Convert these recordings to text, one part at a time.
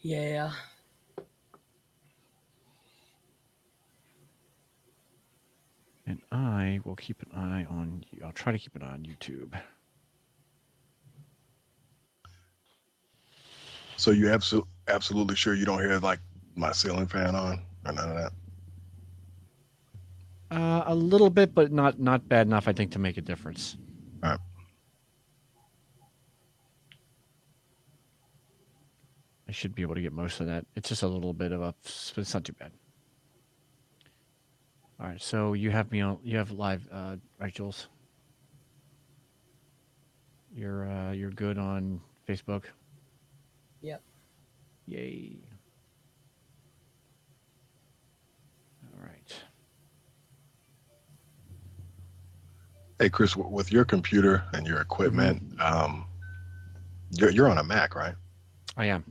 Yeah. And I will keep an eye on. I'll try to keep an eye on YouTube. So you absolutely sure you don't hear like my ceiling fan on or none of that? A little bit, but not bad enough, I think, to make a difference. All right. I should be able to get most of that. It's just a little bit of a, but it's not too bad. All right, so you have me on. You have live, right, Jules? You're good on Facebook. Yep. Yay! All right. Hey, Chris, with your computer and your equipment, you're on a Mac, right? I am.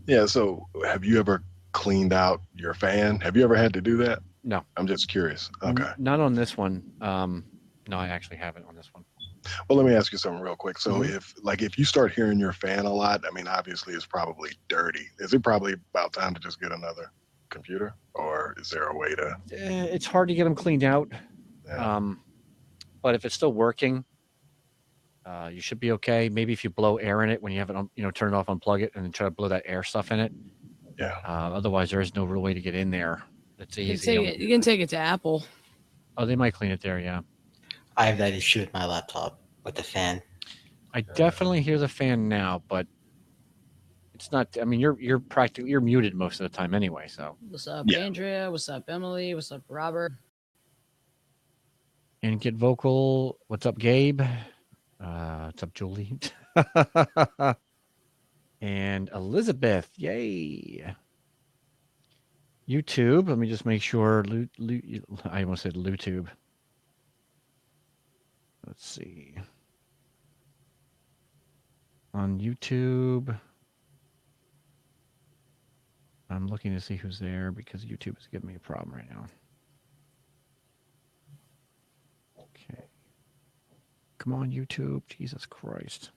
Yeah. So have you ever cleaned out your fan? Have you ever had to do that? No. I'm just curious. Okay. Not on this one. No, I actually haven't on this one. Well, let me ask you something real quick. So Mhm. if you start hearing your fan a lot, I mean, obviously it's probably dirty. Is it probably about time to just get another computer, or is there a way to? It's hard to get them cleaned out. Yeah. But if it's still working, you should be okay. Maybe if you blow air in it when you have it on, turn it off, unplug it, and then try to blow that air stuff in it. Yeah. Otherwise, there is no real way to get in there. It's You easy. can take it to Apple. Oh, they might clean it there. Yeah. I have that issue with my laptop with the fan. I definitely hear the fan now, but it's not. I mean, you're muted most of the time anyway. So. What's up, Andrea? What's up, Emily? What's up, Robert? And get vocal. What's up, Gabe? What's up, Julie? And Elizabeth. Yay. YouTube. Let me just make sure. I almost said YouTube. Let's see. On YouTube, I'm looking to see who's there because YouTube is giving me a problem right now. Okay. Come on, YouTube. Jesus Christ.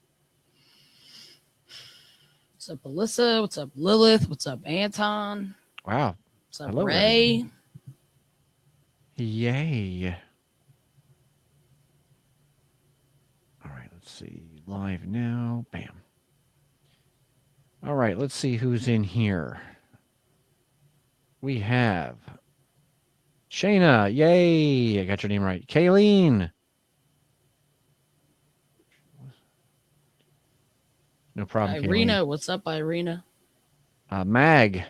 What's up, Alyssa? What's up, Lilith? What's up, Anton? Wow. What's up, Ray? Everybody. Yay. All right, let's see. Live now. Bam. All right, let's see who's in here. We have Shayna. Yay. I got your name right. Kayleen. No problem, Irina. Kayleen. What's up, Irina? Mag.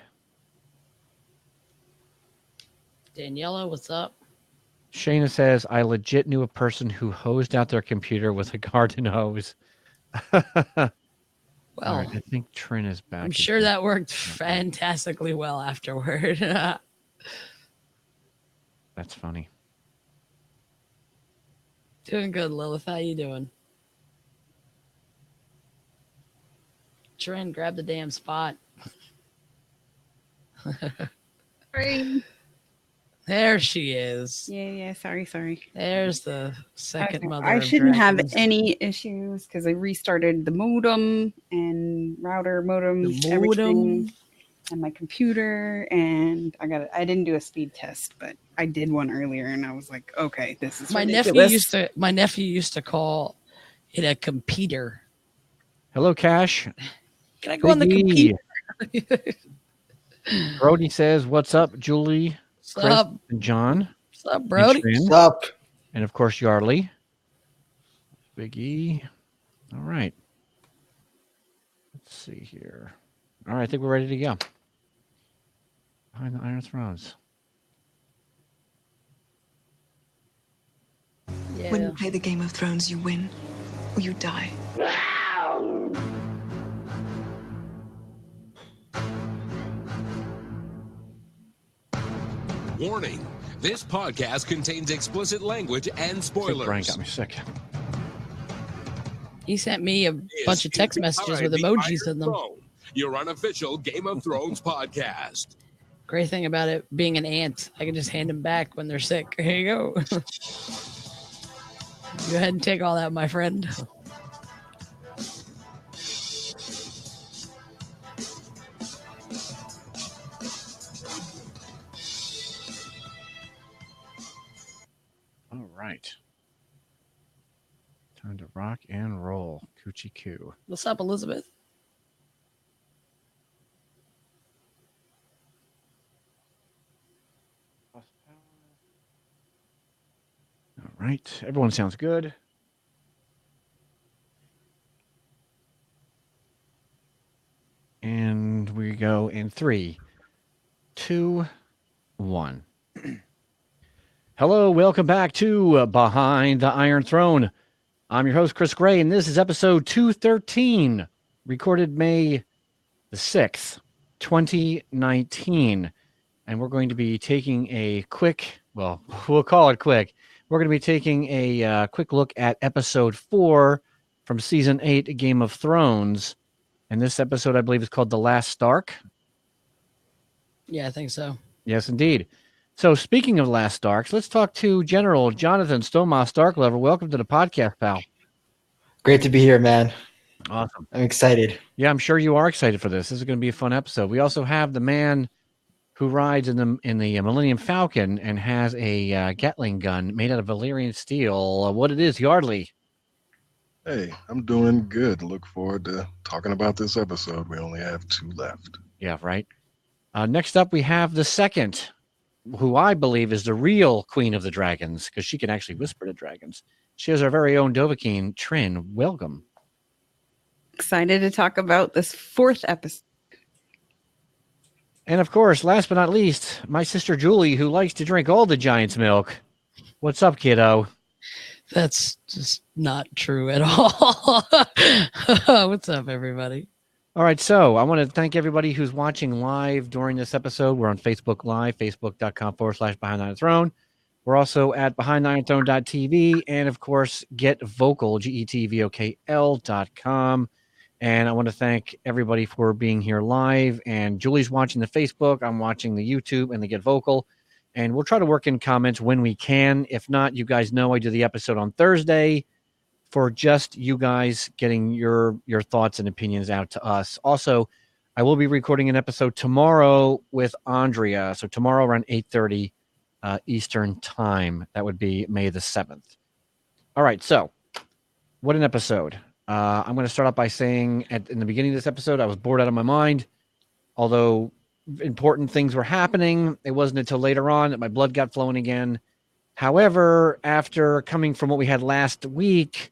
Daniela, what's up? Shayna says, I legit knew a person who hosed out their computer with a garden hose. Well, right, I think Trin is back. I'm sure that worked fantastically well afterward. That's funny. Doing good, Lilith. How you doing? Trin, grab the damn spot. Sorry. There she is. Yeah. Sorry. There's the second mother. I of shouldn't dragons. have any issues because I restarted the modem and router modems, everything, and my computer. And I didn't do a speed test, but I did one earlier, and I was like, okay, this is ridiculous. My nephew used to call it a competer. Hello, Cash. Can I go on the computer? Brody says, what's up, Julie? What's Chris up? And John. What's up, Brody? What's up? And of course, Yarly. Big E. All right. Let's see here. All right, I think we're ready to go. Behind the Iron Thrones. Yeah. When you play the Game of Thrones, you win or you die. Warning, this podcast contains explicit language and spoilers. Brian got me sick. He sent me a bunch of text messages with emojis in them. Your unofficial Game of Thrones podcast. Great thing about it being an ant, I can just hand them back when they're sick. Here you go. Go ahead and take all that, my friend. Rock and roll. Coochie coo. What's up, Elizabeth? All right. Everyone sounds good. And we go in 3, 2, 1. Hello, welcome back to Behind the Iron Throne. I'm your host, Chris Gray, and this is episode 213, recorded May the 6th, 2019. And we're going to be taking a quick, well, we'll call it quick. We're going to be taking a quick look at episode 4 from season 8, Game of Thrones. And this episode, I believe, is called The Last Stark. Yeah, I think so. Yes, indeed. So speaking of Last Starks, let's talk to General Jonathan Stoma Starklever. Welcome to the podcast, pal. Great to be here, man. Awesome. I'm excited. Yeah, I'm sure you are excited for this. This is going to be a fun episode. We also have the man who rides in the Millennium Falcon and has a Gatling gun made out of Valyrian steel. What it is, Yardley. Hey, I'm doing good. Look forward to talking about this episode. We only have 2 left. Yeah, right. Next up, we have the second, who I believe is the real Queen of the Dragons, because she can actually whisper to dragons. She is our very own Dovahkiin. Trin, welcome. Excited to talk about this 4th episode. And of course, last but not least, my sister Julie, who likes to drink all the Giant's milk. What's up, kiddo? That's just not true at all. What's up, everybody? All right, so I want to thank everybody who's watching live during this episode. We're on Facebook Live, facebook.com/Behind the Iron Throne. We're also at BehindTheIronThrone.tv, and of course, Get Vocal, GETVOKL.com. And I want to thank everybody for being here live. And Julie's watching the Facebook, I'm watching the YouTube and the Get Vocal. And we'll try to work in comments when we can. If not, you guys know I do the episode on Thursday for just you guys getting your thoughts and opinions out to us. Also, I will be recording an episode tomorrow with Andrea. So tomorrow around 8:30 Eastern time. That would be May the 7th. All right, so what an episode. I'm going to start off by saying in the beginning of this episode, I was bored out of my mind. Although important things were happening, it wasn't until later on that my blood got flowing again. However, after coming from what we had last week,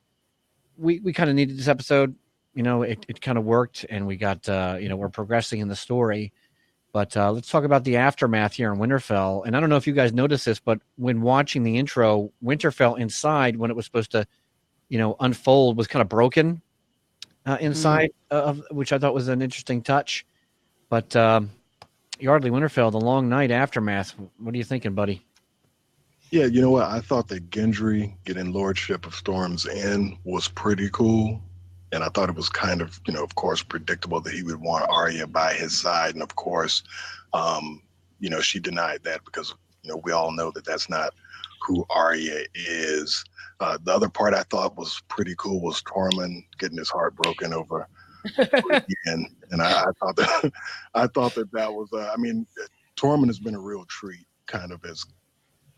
we kind of needed this episode. You know, it kind of worked, and we got, we're progressing in the story. But let's talk about the aftermath here in Winterfell. And I don't know if you guys noticed this, but when watching the intro, Winterfell inside, when it was supposed to, unfold, was kind of broken inside, of which I thought was an interesting touch. But Yardley, Winterfell, the long night aftermath. What are you thinking, buddy? Yeah, you know what? I thought that Gendry getting Lordship of Storm's End was pretty cool. And I thought it was kind of, of course, predictable that he would want Arya by his side. And of course, she denied that because, we all know that that's not who Arya is. The other part I thought was pretty cool was Tormund getting his heart broken over again. And I thought that was, Tormund has been a real treat, kind of as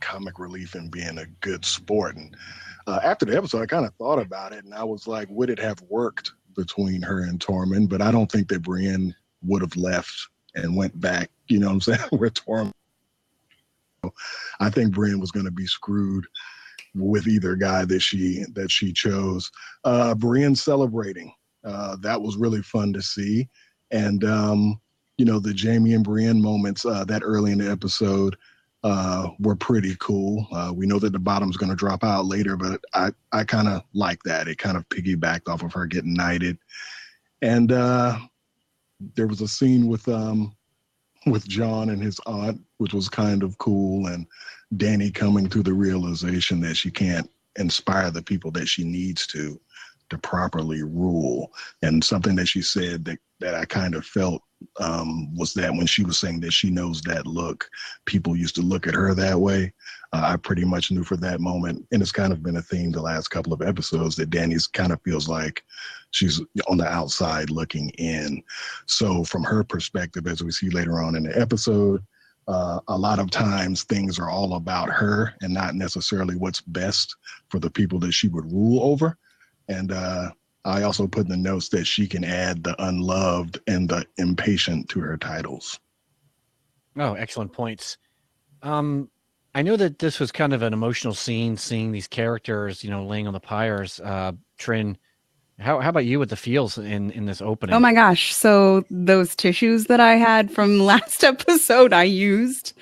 comic relief and being a good sport. And after the episode, I kind of thought about it, and I was like, would it have worked between her and Tormund? But I don't think that Brienne would have left and went back, you know what I'm saying, with Tormund. I think Brienne was going to be screwed with either guy that she chose. Brienne celebrating. That was really fun to see. And, the Jaime and Brienne moments that early in the episode were pretty cool. We know that the bottom's going to drop out later, but I kind of like that. It kind of piggybacked off of her getting knighted. And there was a scene with Jon and his aunt, which was kind of cool, and Dany coming to the realization that she can't inspire the people that she needs to properly rule. And something that she said that I kind of felt was that when she was saying that she knows that look, people used to look at her that way. I pretty much knew for that moment, and it's kind of been a theme the last couple of episodes, that Dany's kind of feels like she's on the outside looking in. So from her perspective, as we see later on in the episode, a lot of times things are all about her and not necessarily what's best for the people that she would rule over. And I also put in the notes that she can add the unloved and the impatient to her titles. Oh, excellent points. I know that this was kind of an emotional scene, seeing these characters, laying on the pyres. Trin, how about you with the feels in this opening? Oh my gosh. So those tissues that I had from last episode, I used.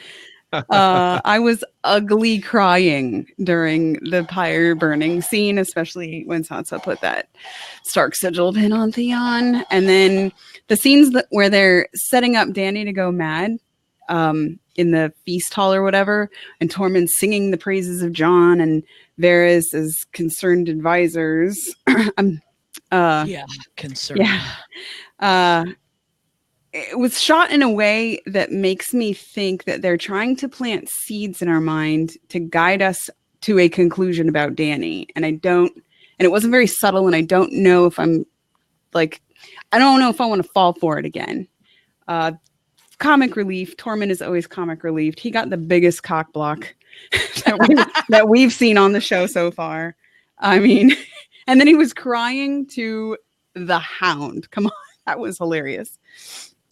I was ugly crying during the pyre burning scene, especially when Sansa put that Stark sigil pin on Theon. And then the scenes where they're setting up Dany to go mad in the feast hall or whatever, and Tormund singing the praises of Jon and Varys as concerned advisors. Concerned. Yeah. It was shot in a way that makes me think that they're trying to plant seeds in our mind to guide us to a conclusion about Dany. And it wasn't very subtle. And I don't know if I don't know if I want to fall for it again. Comic relief. Tormund is always comic relief. He got the biggest cock block that we've seen on the show so far. I mean, and then he was crying to the Hound. Come on. That was hilarious.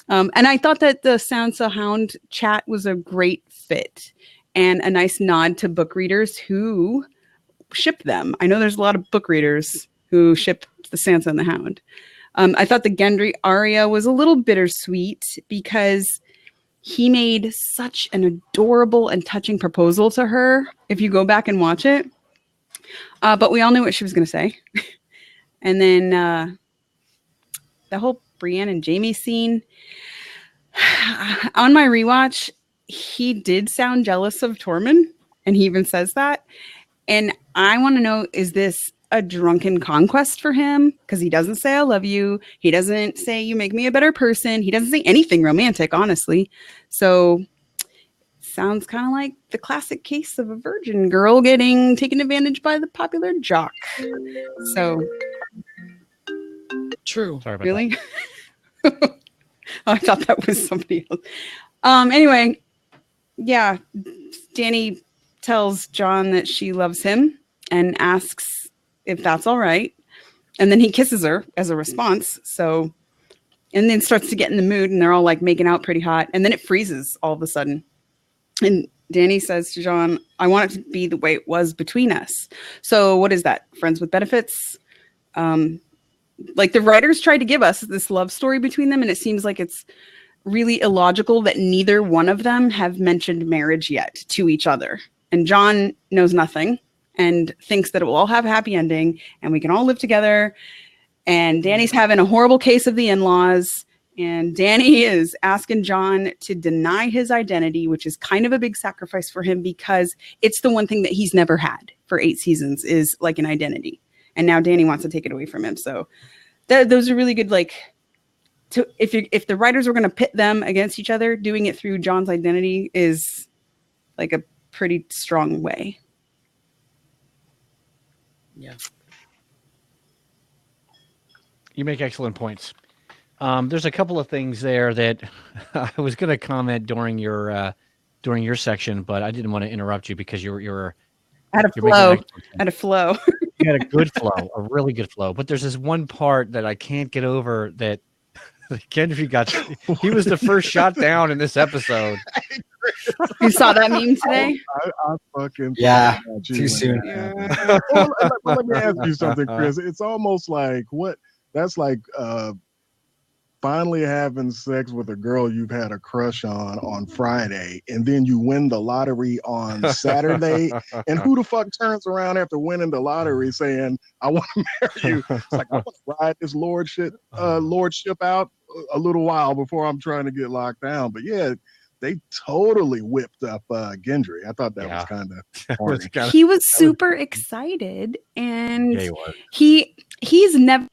And I thought that the Sansa Hound chat was a great fit and a nice nod to book readers who ship them. I know there's a lot of book readers who ship the Sansa and the Hound. I thought the Gendry Arya was a little bittersweet because he made such an adorable and touching proposal to her, if you go back and watch it. But we all knew what she was going to say. And then the whole Brienne and Jaime scene. On my rewatch, he did sound jealous of Tormund, and he even says that. And I want to know, is this a drunken conquest for him? Because he doesn't say I love you. He doesn't say you make me a better person. He doesn't say anything romantic, honestly. So sounds kind of like the classic case of a virgin girl getting taken advantage by the popular jock. So True. Sorry about really? I thought that was somebody else. Anyway, yeah, Dany tells Jon that she loves him and asks if that's all right. And then he kisses her as a response. So, and then starts to get in the mood and they're all like making out pretty hot. And then it freezes all of a sudden. And Dany says to Jon, I want it to be the way it was between us. So what is that? Friends with benefits? Like the writers tried to give us this love story between them, and it seems like it's really illogical that neither one of them have mentioned marriage yet to each other. And Jon knows nothing and thinks that it will all have a happy ending and we can all live together. And Dany's having a horrible case of the in-laws. And Dany is asking Jon to deny his identity, which is kind of a big sacrifice for him because it's the one thing that he's never had for 8 seasons is like an identity. And now Dany wants to take it away from him. So those are really good. Like, if the writers were going to pit them against each other, doing it through Jon's identity is like a pretty strong way. Yeah. You make excellent points. There's a couple of things there that I was going to comment during your section, but I didn't want to interrupt you because you're I had a making flow. excellent points. Had a flow. You had a good flow, a really good flow. But there's this one part that I can't get over that Gendry he was the first shot down in this episode. You saw that meme today? I fucking Yeah, about you, too man. soon. Yeah. Let me ask you something, Chris. It's almost like that's like finally having sex with a girl you've had a crush on Friday, and then you win the lottery on Saturday. And who the fuck turns around after winning the lottery saying, I want to marry you? It's like, I want to ride this lordship out a little while before I'm trying to get locked down. But yeah, they totally whipped up Gendry. I thought that was kind of He was super excited, and Yeah, he was. he's never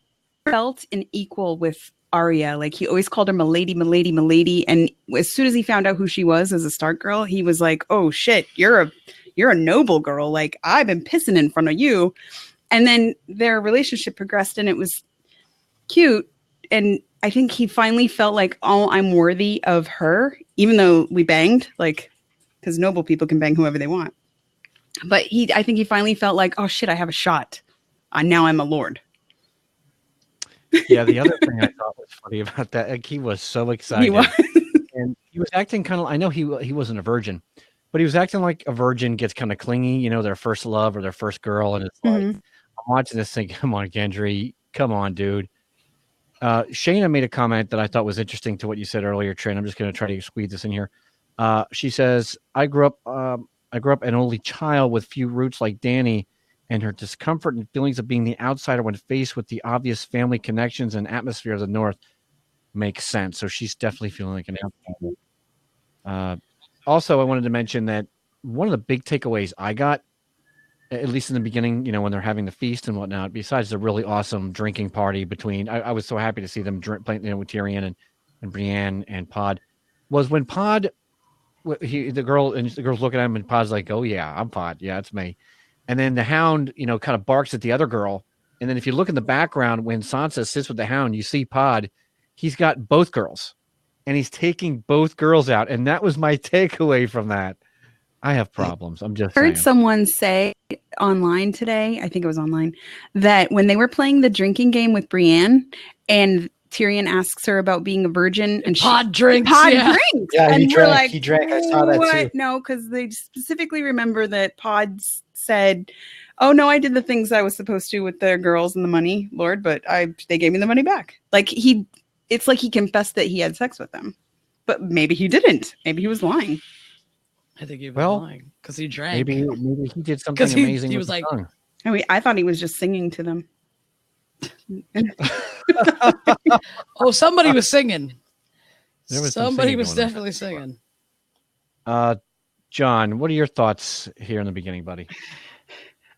felt an equal with Arya. Like, he always called her milady, milady, milady. And as soon as he found out who she was as a Stark girl, he was like, oh shit, you're a noble girl. Like, I've been pissing in front of you. And then their relationship progressed and it was cute. And I think he finally felt like, oh, I'm worthy of her, even though we banged, like, because noble people can bang whoever they want. But I think he finally felt like, oh shit, I have a shot. Now I'm a lord. Yeah, the other thing I thought was funny about that, like, he was so excited. He was. And he was acting kind of, I know he wasn't a virgin, but he was acting like a virgin gets kind of clingy, their first love or their first girl. And it's like, Mhm. I'm watching this thing. Come on, Gendry. Come on, dude. Shayna made a comment that I thought was interesting to what you said earlier, Trent. I'm just going to try to squeeze this in here. She says, I grew up an only child with few roots like Dany, and her discomfort and feelings of being the outsider when faced with the obvious family connections and atmosphere of the North makes sense. So she's definitely feeling like an outsider. Also, I wanted to mention that one of the big takeaways I got, at least in the beginning, when they're having the feast and whatnot, besides the really awesome drinking party between, I was so happy to see them playing, with Tyrion and Brienne and Pod, was when Pod, the girl's looking at him and Pod's like, oh yeah, I'm Pod. Yeah, it's me. And then the Hound, kind of barks at the other girl. And then if you look in the background, when Sansa sits with the Hound, you see Pod, he's got both girls and he's taking both girls out. And that was my takeaway from that. I have problems. I'm just Heard saying. someone say online today, I think it was online, that when they were playing the drinking game with Brienne and Tyrion asks her about being a virgin and Pod drinks. Pod Yeah. drinks. Yeah, and he we're drank. like, He drank. I saw that what? too. No, because they specifically remember that Pods said, oh no, I did the things I was supposed to with the girls and the money, Lord, but they gave me the money back. Like it's like he confessed that he had sex with them. But maybe he didn't. Maybe he was lying. I think he was Well, lying because he drank. Maybe he did something 'Cause amazing. he with was the like- tongue. I thought he was just singing to them. Oh, somebody was singing. There was some Somebody singing was going on. definitely singing. John, what are your thoughts here in the beginning, buddy?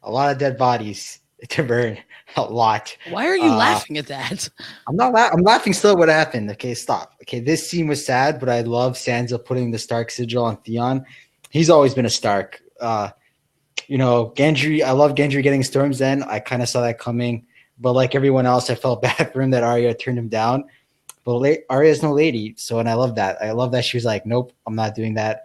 A lot of dead bodies to burn. A lot. Why are you laughing at that? I'm not. I'm laughing still at what happened. Okay, stop. Okay, this scene was sad, but I love Sansa putting the Stark sigil on Theon. He's always been a Stark. Gendry. I love Gendry getting Storm's End. I kind of saw that coming, but like everyone else, I felt bad for him that Arya turned him down. But Arya's no lady, and I love that. I love that she was like, "Nope, I'm not doing that."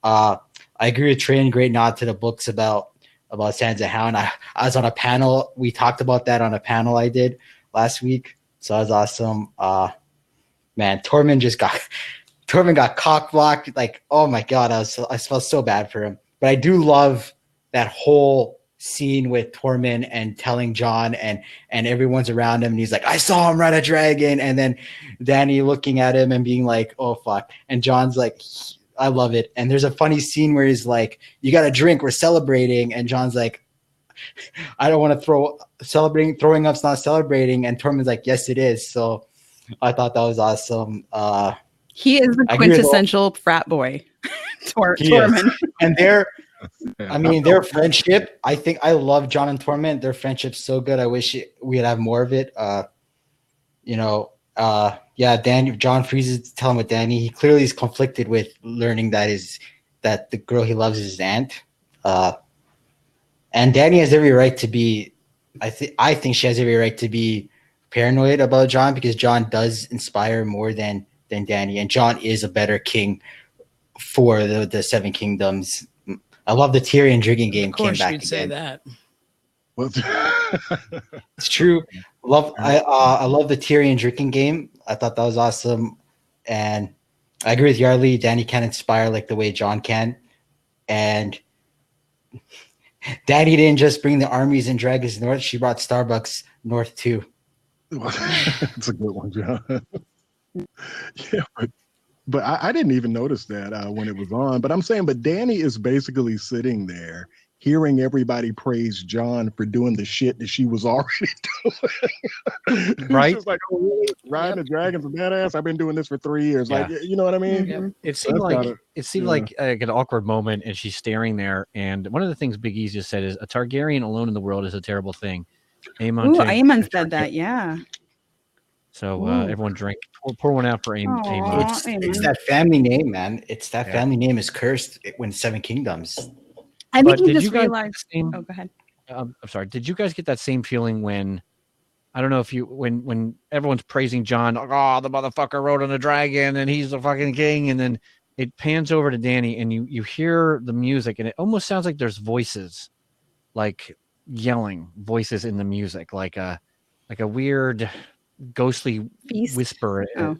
I agree with Trey, and great nod to the books about Sansa Hound. I was on a panel. We talked about that on a panel I did last week. So that was awesome. Man, Tormund got cock blocked. Like, oh my God, I felt so bad for him. But I do love that whole scene with Tormund and telling Jon and everyone's around him. And he's like, I saw him ride a dragon. And then Dany looking at him and being like, oh fuck. And Jon's like, I love it. And there's a funny scene where he's like, you got to drink. We're celebrating. And Jon's like, I don't want to throwing up's not celebrating. And Tormund's like, yes, it is. So I thought that was awesome. He is the I agree with quintessential frat boy. He is. Tormund. And their friendship, I think I love Jon and Tormund. Their friendship's so good. I wish we'd have more of it. Jon freezes to tell him with Dany. He clearly is conflicted with learning that the girl he loves is his aunt. And Dany has every right to be. I think she has every right to be paranoid about Jon because Jon does inspire more than Dany, and Jon is a better king for the Seven Kingdoms. I love the Tyrion drinking game. Of course, came back you'd say again. that. Well, It's true. I love the Tyrion drinking game. I thought that was awesome, and I agree with Yarly. Dany can inspire like the way Jon can, and Dany didn't just bring the armies and dragons north. She brought Starbucks north too. it's a good one, John. Yeah, but I didn't even notice that when it was on. But I'm saying, but Dany is basically sitting there hearing everybody praise Jon for doing the shit that she was already doing. Right? She's like, oh, really? Riding the dragons and badass. I've been doing this for 3 years. Yeah. Like, you know what I mean? Yep. It seemed like an awkward moment, and she's staring there. And one of the things Big E just said is, "A Targaryen alone in the world is a terrible thing." Aemon said that. Yeah. So everyone drink. Pour one out for Aemon. Aw. It's that family name, man. It's that Yeah. family name is cursed when Seven Kingdoms. I But think he did just you guys get realized. the same- Oh, go ahead. I'm sorry. Did you guys get that same feeling when? I don't know if when everyone's praising Jon, oh, the motherfucker rode on a dragon and he's the fucking king, and then it pans over to Dany and you hear the music and it almost sounds like there's voices, like yelling voices in the music, like a weird, ghostly Feast? whisper, Oh.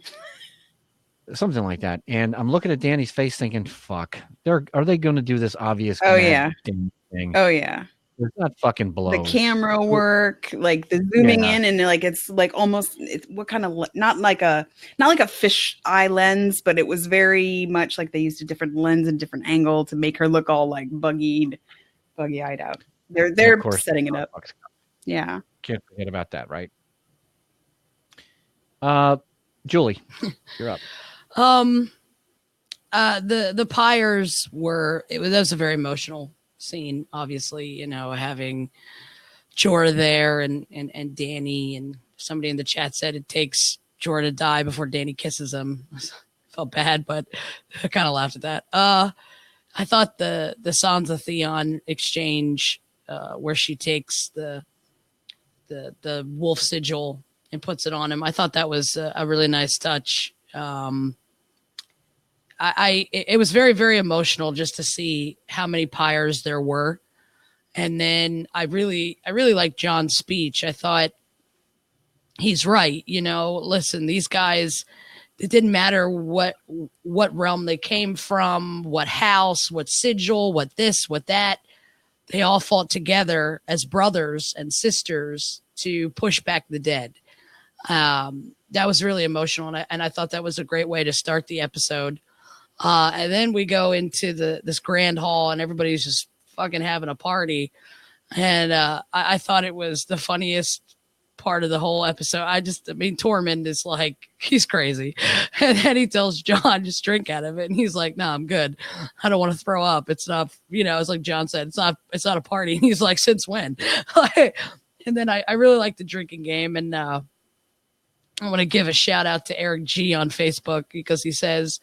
something like that. And I'm looking at Danny's face, thinking, "Fuck, are they going to do this obvious Oh, Mad yeah. Danny thing? Oh yeah. There's not fucking blows." The camera work, like the zooming Yeah. in, and like it's like almost it's what kind of not like a fish eye lens, but it was very much like they used a different lens and different angle to make her look all like buggy eyed out. They're Of course, setting it up. Yeah. Can't forget about that, right? Julie, you're up. The pyres that was a very emotional scene, obviously, you know, having Jorah there and Danny, and somebody in the chat said it takes Jorah to die before Danny kisses him. Felt bad, but I kind of laughed at that. I thought the Sansa Theon exchange, where she takes the wolf sigil and puts it on him, I thought that was a really nice touch. It was very, very emotional just to see how many pyres there were. And then I really liked John's speech. I thought he's right. You know, listen, these guys, it didn't matter what realm they came from, what house, what sigil, what this, what that. They all fought together as brothers and sisters to push back the dead. That was really emotional. And I thought that was a great way to start the episode. And then we go into this grand hall and everybody's just fucking having a party. And I thought it was the funniest part of the whole episode. Tormund is like, he's crazy. And then he tells John, just drink out of it. And he's like, no, I'm good. I don't want to throw up. It's not, it's like John said, it's not a party. And he's like, since when? And then I really like the drinking game. And I want to give a shout out to Eric G on Facebook because he says,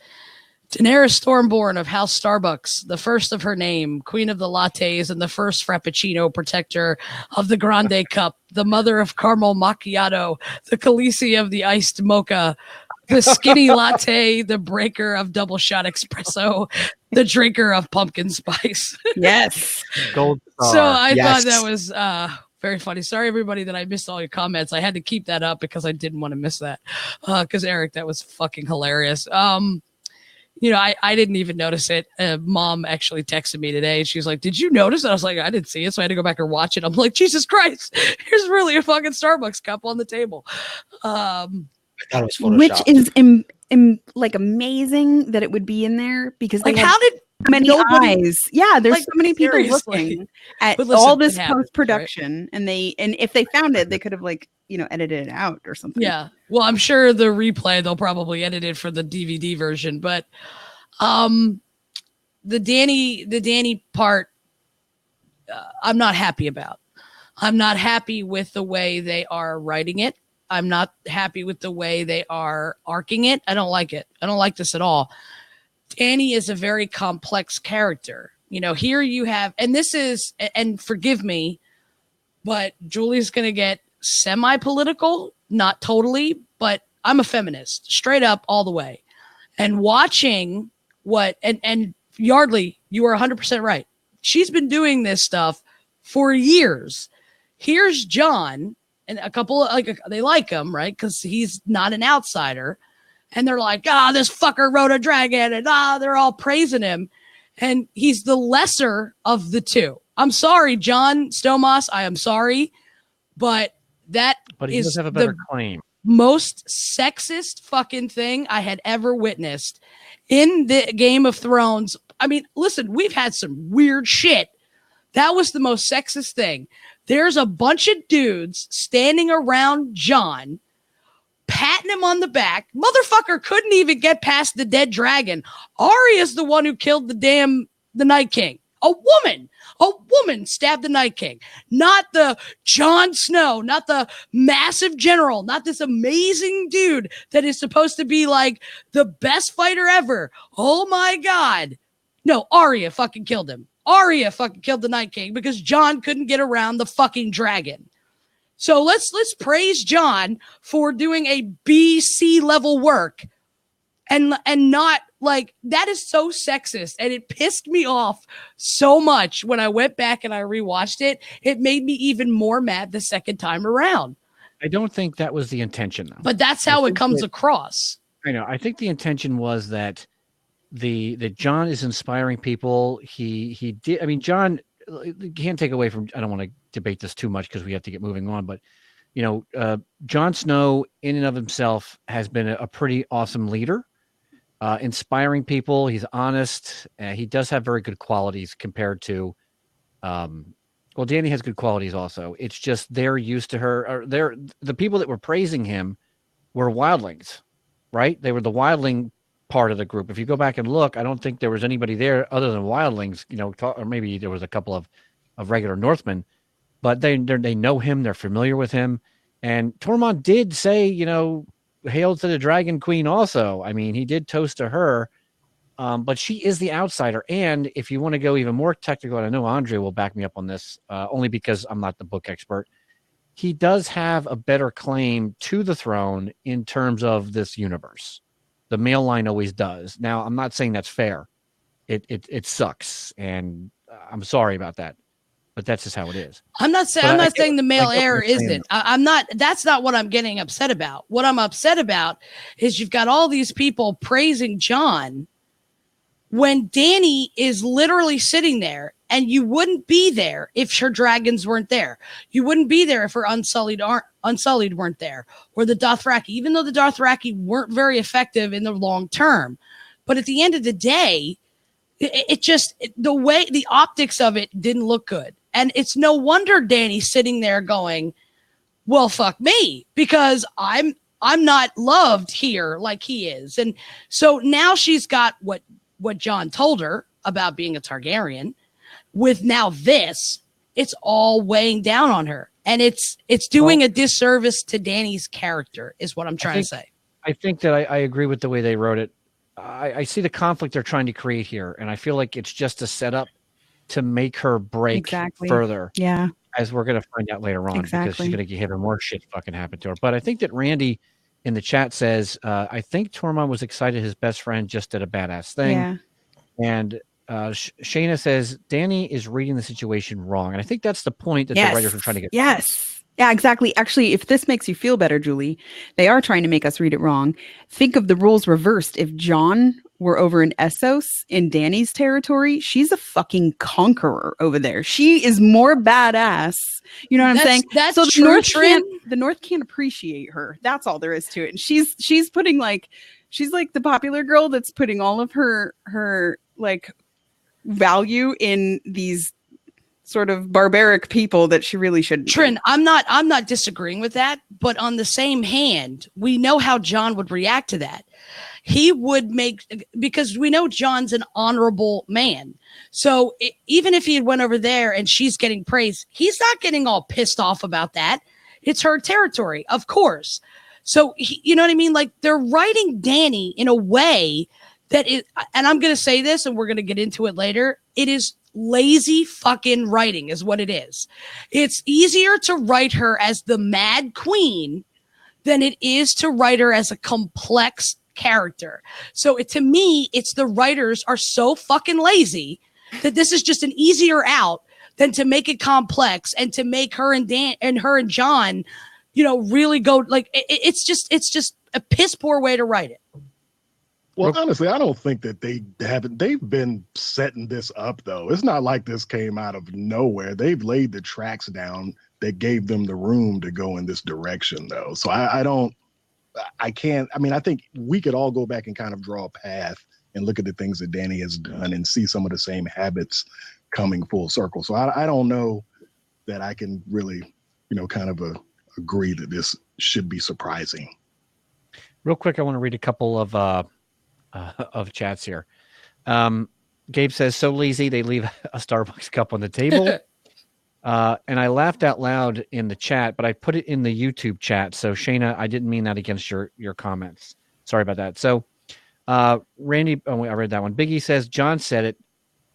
Daenerys Stormborn of House Starbucks, the first of her name, queen of the lattes and the first frappuccino protector of the Grande Cup, the mother of caramel macchiato, the Khaleesi of the iced mocha, the skinny latte, the breaker of double shot espresso, the drinker of pumpkin spice. Yes. Gold star. So I Yes. thought that was very funny. Sorry, everybody, that I missed all your comments. I had to keep that up because I didn't want to miss that. Because Eric, that was fucking hilarious. I didn't even notice it. Mom actually texted me today. She was like, did you notice? And I was like, I didn't see it. So I had to go back and watch it. I'm like, Jesus Christ, here's really a fucking Starbucks cup on the table. I thought it was Photoshopped. Which is like amazing that it would be in there because they Like, have how did many nobody- eyes. Yeah, there's Like, so many people seriously. looking at But listen, all this it happens, post production, and if they found it, they could have edited it out or something. Yeah. Well, I'm sure the replay, they'll probably edit it for the DVD version, but the Danny part, I'm not happy about. I'm not happy with the way they are writing it. I'm not happy with the way they are arcing it. I don't like it. I don't like this at all. Danny is a very complex character. Here you have, and forgive me, but Julie's going to get semi-political, not totally, but I'm a feminist, straight up all the way. And watching and Yardley, you are 100% right. She's been doing this stuff for years. Here's John and a couple they like him, right? Because he's not an outsider. And they're like, this fucker rode a dragon, and they're all praising him. And he's the lesser of the two. I'm sorry, Jon Stamos. I am sorry. But he does have a better claim. Most sexist fucking thing I had ever witnessed in the Game of Thrones. I mean, listen, we've had some weird shit. That was the most sexist thing. There's a bunch of dudes standing around Jon, patting him on the back. Motherfucker couldn't even get past the dead dragon. Arya's the one who killed the Night King. A woman stabbed the Night King. Not the Jon Snow, not the massive general, not this amazing dude that is supposed to be like the best fighter ever. Oh my God. No, Arya fucking killed him. Arya fucking killed the Night King because Jon couldn't get around the fucking dragon. So let's praise Jon for doing a BC level work and not like that is so sexist, and it pissed me off so much when I went back and I rewatched it. It made me even more mad the second time around. I don't think that was the intention, though. But that's how it comes across. I know. I think the intention was that that John is inspiring people. He did. I mean, John can't take away from. I don't want to debate this too much because we have to get moving on. But Jon Snow, in and of himself, has been a pretty awesome leader, inspiring people. He's honest. He does have very good qualities compared to. Well, Dany has good qualities also. It's just they're used to her. Or the people that were praising him were wildlings, right? They were the wildling part of the group. If you go back and look, I don't think there was anybody there other than wildlings, or maybe there was a couple of regular Northmen, but they know him. They're familiar with him. And Tormund did say, hail to the Dragon Queen also. I mean, he did toast to her. But she is the outsider. And if you want to go even more technical, and I know Andre will back me up on this, only because I'm not the book expert, he does have a better claim to the throne in terms of this universe. The male line always does. Now, I'm not saying that's fair. It sucks, and I'm sorry about that. But that's just how it is. I'm not saying the male heir isn't. I'm not. That's not what I'm getting upset about. What I'm upset about is you've got all these people praising Jon when Dany is literally sitting there, and you wouldn't be there if her dragons weren't there. You wouldn't be there if her Unsullied weren't there, or the Dothraki, even though the Dothraki weren't very effective in the long term. But at the end of the day, the optics of it didn't look good. And it's no wonder Dany's sitting there going, well, fuck me, because I'm not loved here like he is. And so now she's got what Jon told her about being a Targaryen. With now this, it's all weighing down on her. And it's doing a disservice to Dany's character, is what I'm trying to say. I think that I agree with the way they wrote it. I see the conflict they're trying to create here, and I feel like it's just a setup to make her break further. Yeah. As we're going to find out later on, because she's going to have more shit fucking happen to her. But I think that Randy in the chat says, I think Tormund was excited his best friend just did a badass thing. Yeah. And Shayna says, Dany is reading the situation wrong. And I think that's the point that the writers are trying to get. Yes. Yeah, exactly. Actually, if this makes you feel better, Julie, they are trying to make us read it wrong. Think of the roles reversed. If Jon were over in Essos in Dany's territory, she's a fucking conqueror over there. She is more badass. You know what I'm saying? That's so true, the North can't appreciate her. That's all there is to it. And she's putting she's like the popular girl that's putting all of her like value in these sort of barbaric people that she really shouldn't. Trin, I'm not disagreeing with that, but on the same hand, we know how Jon would react to that. He would because we know Jon's an honorable man. So even if he had went over there and she's getting praise, he's not getting all pissed off about that. It's her territory, of course. So you know what I mean? Like, they're writing Dany in a way that is, and I'm going to say this and we're going to get into it later. It is lazy fucking writing is what it is. It's easier to write her as the mad queen than it is to write her as a complex character. So to me, it's the writers are so fucking lazy that this is just an easier out than to make it complex and to make her and Jon, really go like it's just a piss poor way to write it. Well, honestly, I don't think that they've been setting this up, though. It's not like this came out of nowhere. They've laid the tracks down that gave them the room to go in this direction, though. So I think we could all go back and kind of draw a path and look at the things that Dany has done and see some of the same habits coming full circle. So I don't know that I can really, kind of agree that this should be surprising. Real quick, I want to read a couple of chats here. Gabe says, so lazy they leave a Starbucks cup on the table. And I laughed out loud in the chat, but I put it in the YouTube chat. So Shayna, I didn't mean that against your comments. Sorry about that. So Randy, I read that one. Biggie says, Jon said it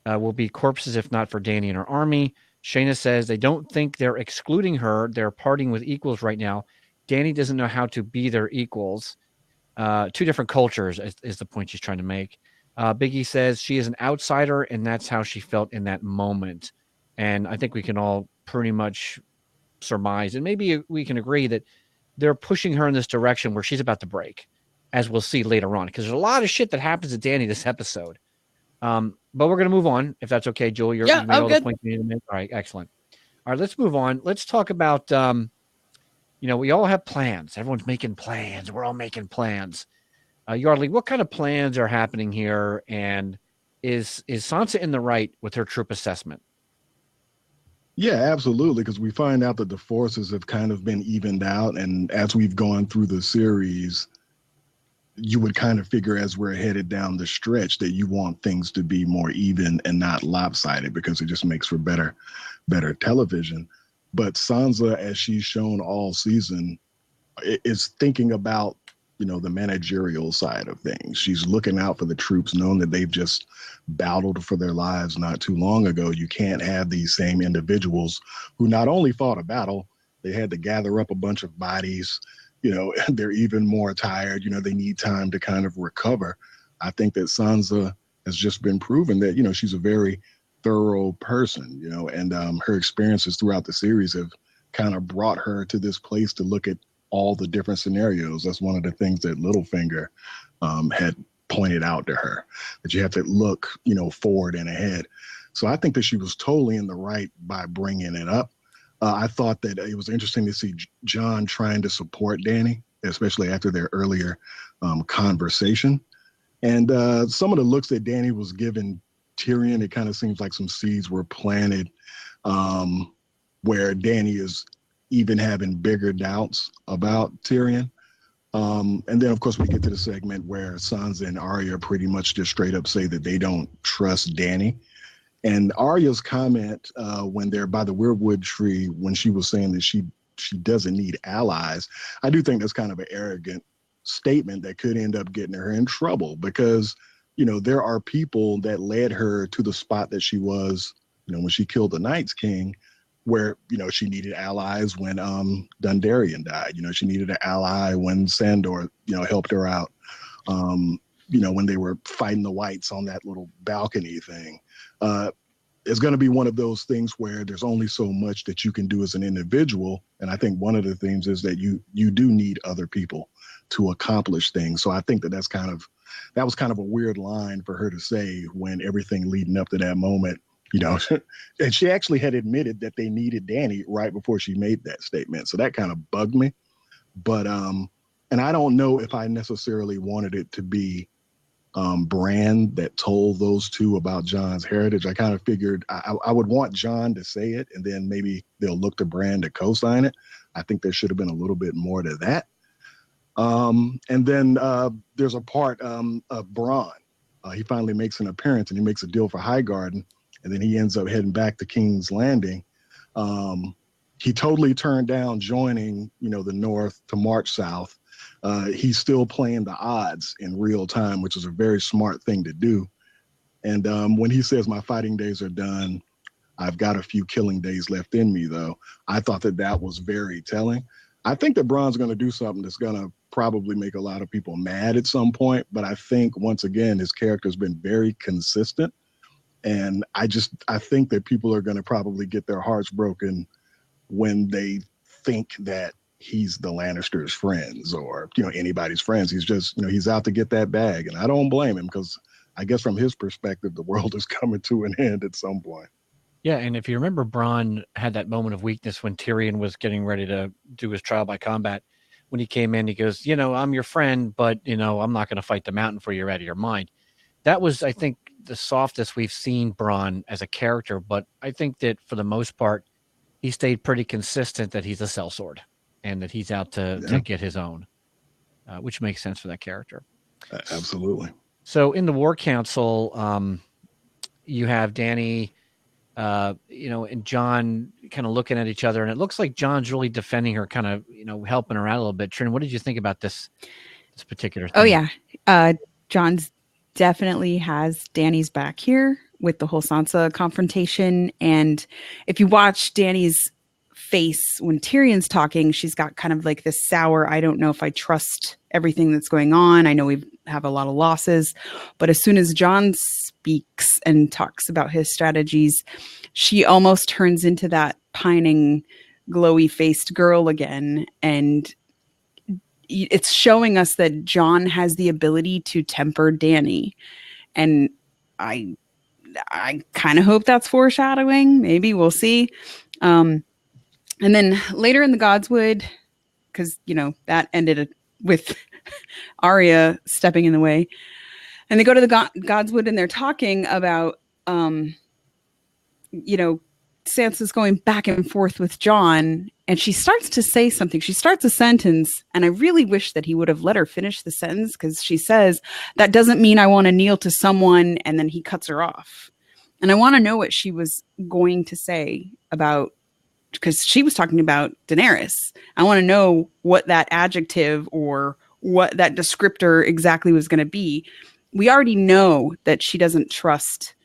will be corpses if not for Dany and her army. Shayna says they don't think they're excluding her. They're partying with equals right now. Dany doesn't know how to be their equals. Two different cultures is the point she's trying to make. Biggie says she is an outsider, and that's how she felt in that moment. And I think we can all pretty much surmise, and maybe we can agree that they're pushing her in this direction where she's about to break, as we'll see later on, because there's a lot of shit that happens to Dany this episode. But we're going to move on, if that's okay, Joel. You made all the points you need to make. All right, excellent. All right, let's move on. Let's talk about, we all have plans. Everyone's making plans. We're all making plans. Yardley, what kind of plans are happening here? And is Sansa in the right with her troop assessment? Yeah, absolutely. Because we find out that the forces have kind of been evened out. And as we've gone through the series, you would kind of figure as we're headed down the stretch that you want things to be more even and not lopsided, because it just makes for better television. But Sansa, as she's shown all season, is thinking about, the managerial side of things. She's looking out for the troops, knowing that they've just battled for their lives not too long ago. You can't have these same individuals who not only fought a battle, they had to gather up a bunch of bodies. They're even more tired. They need time to kind of recover. I think that Sansa has just been proven that, she's a very thorough person, and her experiences throughout the series have kind of brought her to this place to look at all the different scenarios. That's one of the things that Littlefinger had pointed out to her, that you have to look, forward and ahead. So I think that she was totally in the right by bringing it up. I thought that it was interesting to see Jon trying to support Dany, especially after their earlier conversation. And some of the looks that Dany was giving Tyrion, it kind of seems like some seeds were planted where Dany is even having bigger doubts about Tyrion. And then, of course, we get to the segment where Sansa and Arya pretty much just straight up say that they don't trust Dany. And Arya's comment when they're by the Weirwood tree, when she was saying that she doesn't need allies, I do think that's kind of an arrogant statement that could end up getting her in trouble, because, there are people that led her to the spot that she was, when she killed the Night's King, where, she needed allies when Dondarrion died. She needed an ally when Sandor, helped her out, when they were fighting the Whites on that little balcony thing. It's going to be one of those things where there's only so much that you can do as an individual. And I think one of the things is that you do need other people to accomplish things. So I think that that was kind of a weird line for her to say when everything leading up to that moment, and she actually had admitted that they needed Dany right before she made that statement. So that kind of bugged me. But, and I don't know if I necessarily wanted it to be Bran that told those two about Jon's heritage. I kind of figured I would want Jon to say it, and then maybe they'll look to Bran to co-sign it. I think there should have been a little bit more to that. And then there's a part of Bronn. He finally makes an appearance, and he makes a deal for Highgarden, and then he ends up heading back to King's Landing. He totally turned down joining, the North to march south. He's still playing the odds in real time, which is a very smart thing to do. And when he says my fighting days are done, I've got a few killing days left in me, though, I thought that was very telling. I think that Bronn's going to do something that's going to probably make a lot of people mad at some point. But I think, once again, his character's been very consistent. And I think that people are going to probably get their hearts broken when they think that he's the Lannisters' friends or, anybody's friends. He's just, he's out to get that bag. And I don't blame him, because I guess from his perspective, the world is coming to an end at some point. Yeah, and if you remember, Bronn had that moment of weakness when Tyrion was getting ready to do his trial by combat. When he came in, he goes, I'm your friend, but, I'm not going to fight the mountain for you. You're out of your mind. That was, I think, the softest we've seen Bronn as a character. But I think that for the most part, he stayed pretty consistent that he's a sellsword and that he's out to get his own, which makes sense for that character. Absolutely. So in the War Council, you have Dany, and Jon kind of looking at each other, and it looks like Jon's really defending her, kind of, helping her out a little bit. Trin, what did you think about this particular thing? Oh yeah. Jon's definitely has Dany's back here with the whole Sansa confrontation. And if you watch Dany's face when Tyrion's talking, she's got kind of like this sour, I don't know if I trust everything that's going on. I know we have a lot of losses, but as soon as Jon speaks and talks about his strategies, she almost turns into that pining, glowy faced girl again. And it's showing us that Jon has the ability to temper Dany. And I kind of hope that's foreshadowing. Maybe we'll see. And then later in the Godswood, because, that ended with Arya stepping in the way. And they go to the Godswood and they're talking about, Sansa's going back and forth with Jon, and she starts to say something. She starts a sentence, and I really wish that he would have let her finish the sentence, because she says, that doesn't mean I want to kneel to someone, and then he cuts her off. And I want to know what she was going to say about, because she was talking about Daenerys. I want to know what that adjective or what that descriptor exactly was going to be. We already know that she doesn't trust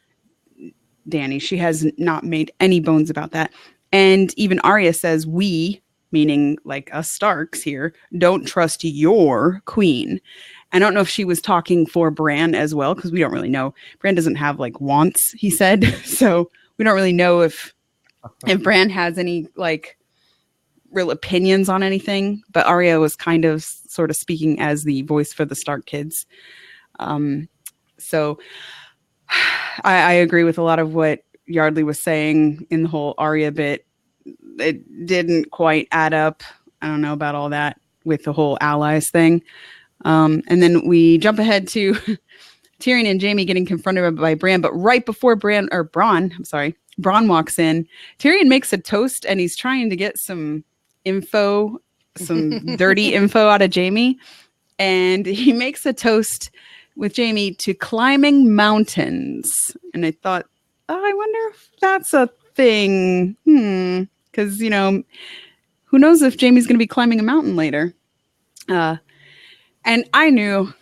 Dany. She has not made any bones about that. And even Arya says, we, meaning like us Starks here, don't trust your queen. I don't know if she was talking for Bran as well, because we don't really know. Bran doesn't have like wants, he said. So we don't really know if Bran has any like real opinions on anything. But Arya was kind of sort of speaking as the voice for the Stark kids. So I agree with a lot of what Yardley was saying in the whole Arya bit. It didn't quite add up. I don't know about all that with the whole allies thing. And then we jump ahead to Tyrion and Jaime getting confronted by Bran. But right before Bran walks in, Tyrion makes a toast and he's trying to get some info, some dirty info out of Jaime. And he makes a toast with Jaime to climbing mountains. And I thought, I wonder if that's a thing. Because, who knows if Jaime's going to be climbing a mountain later. And I knew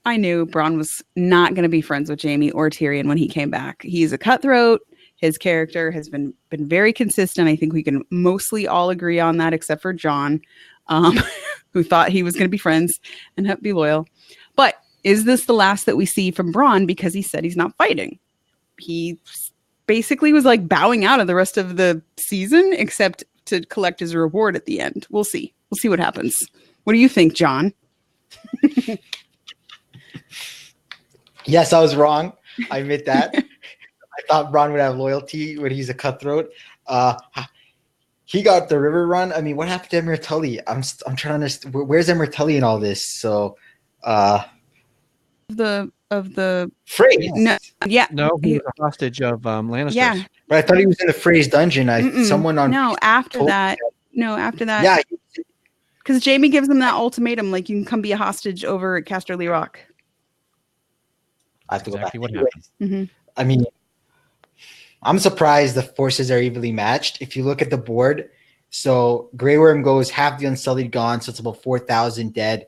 Bronn was not going to be friends with Jaime or Tyrion when he came back. He's a cutthroat. His character has been very consistent. I think we can mostly all agree on that, except for Jon, who thought he was going to be friends and be loyal. But is this the last that we see from Bronn because he said he's not fighting? He basically was like bowing out of the rest of the season, except to collect his reward at the end. We'll see. We'll see what happens. What do you think, John? Yes, I was wrong. I admit that. I thought Bronn would have loyalty when he's a cutthroat. He got the river run. I mean, what happened to Emir Tully? I'm trying to understand. Where's Emir Tully in all this? So, of the Frey. No, yeah, No, he was a hostage of Lannisters. yeah. But I thought he was in the Frey's dungeon. Someone on After told- that, Yeah, because Jaime gives them that ultimatum, like, you can come be a hostage over at Casterly Rock. I have to go Exactly back. what Anyways, happened. I mean, I'm surprised the forces are evenly matched. If you look at the board, so Grey Worm goes half the Unsullied gone, so it's about 4,000 dead.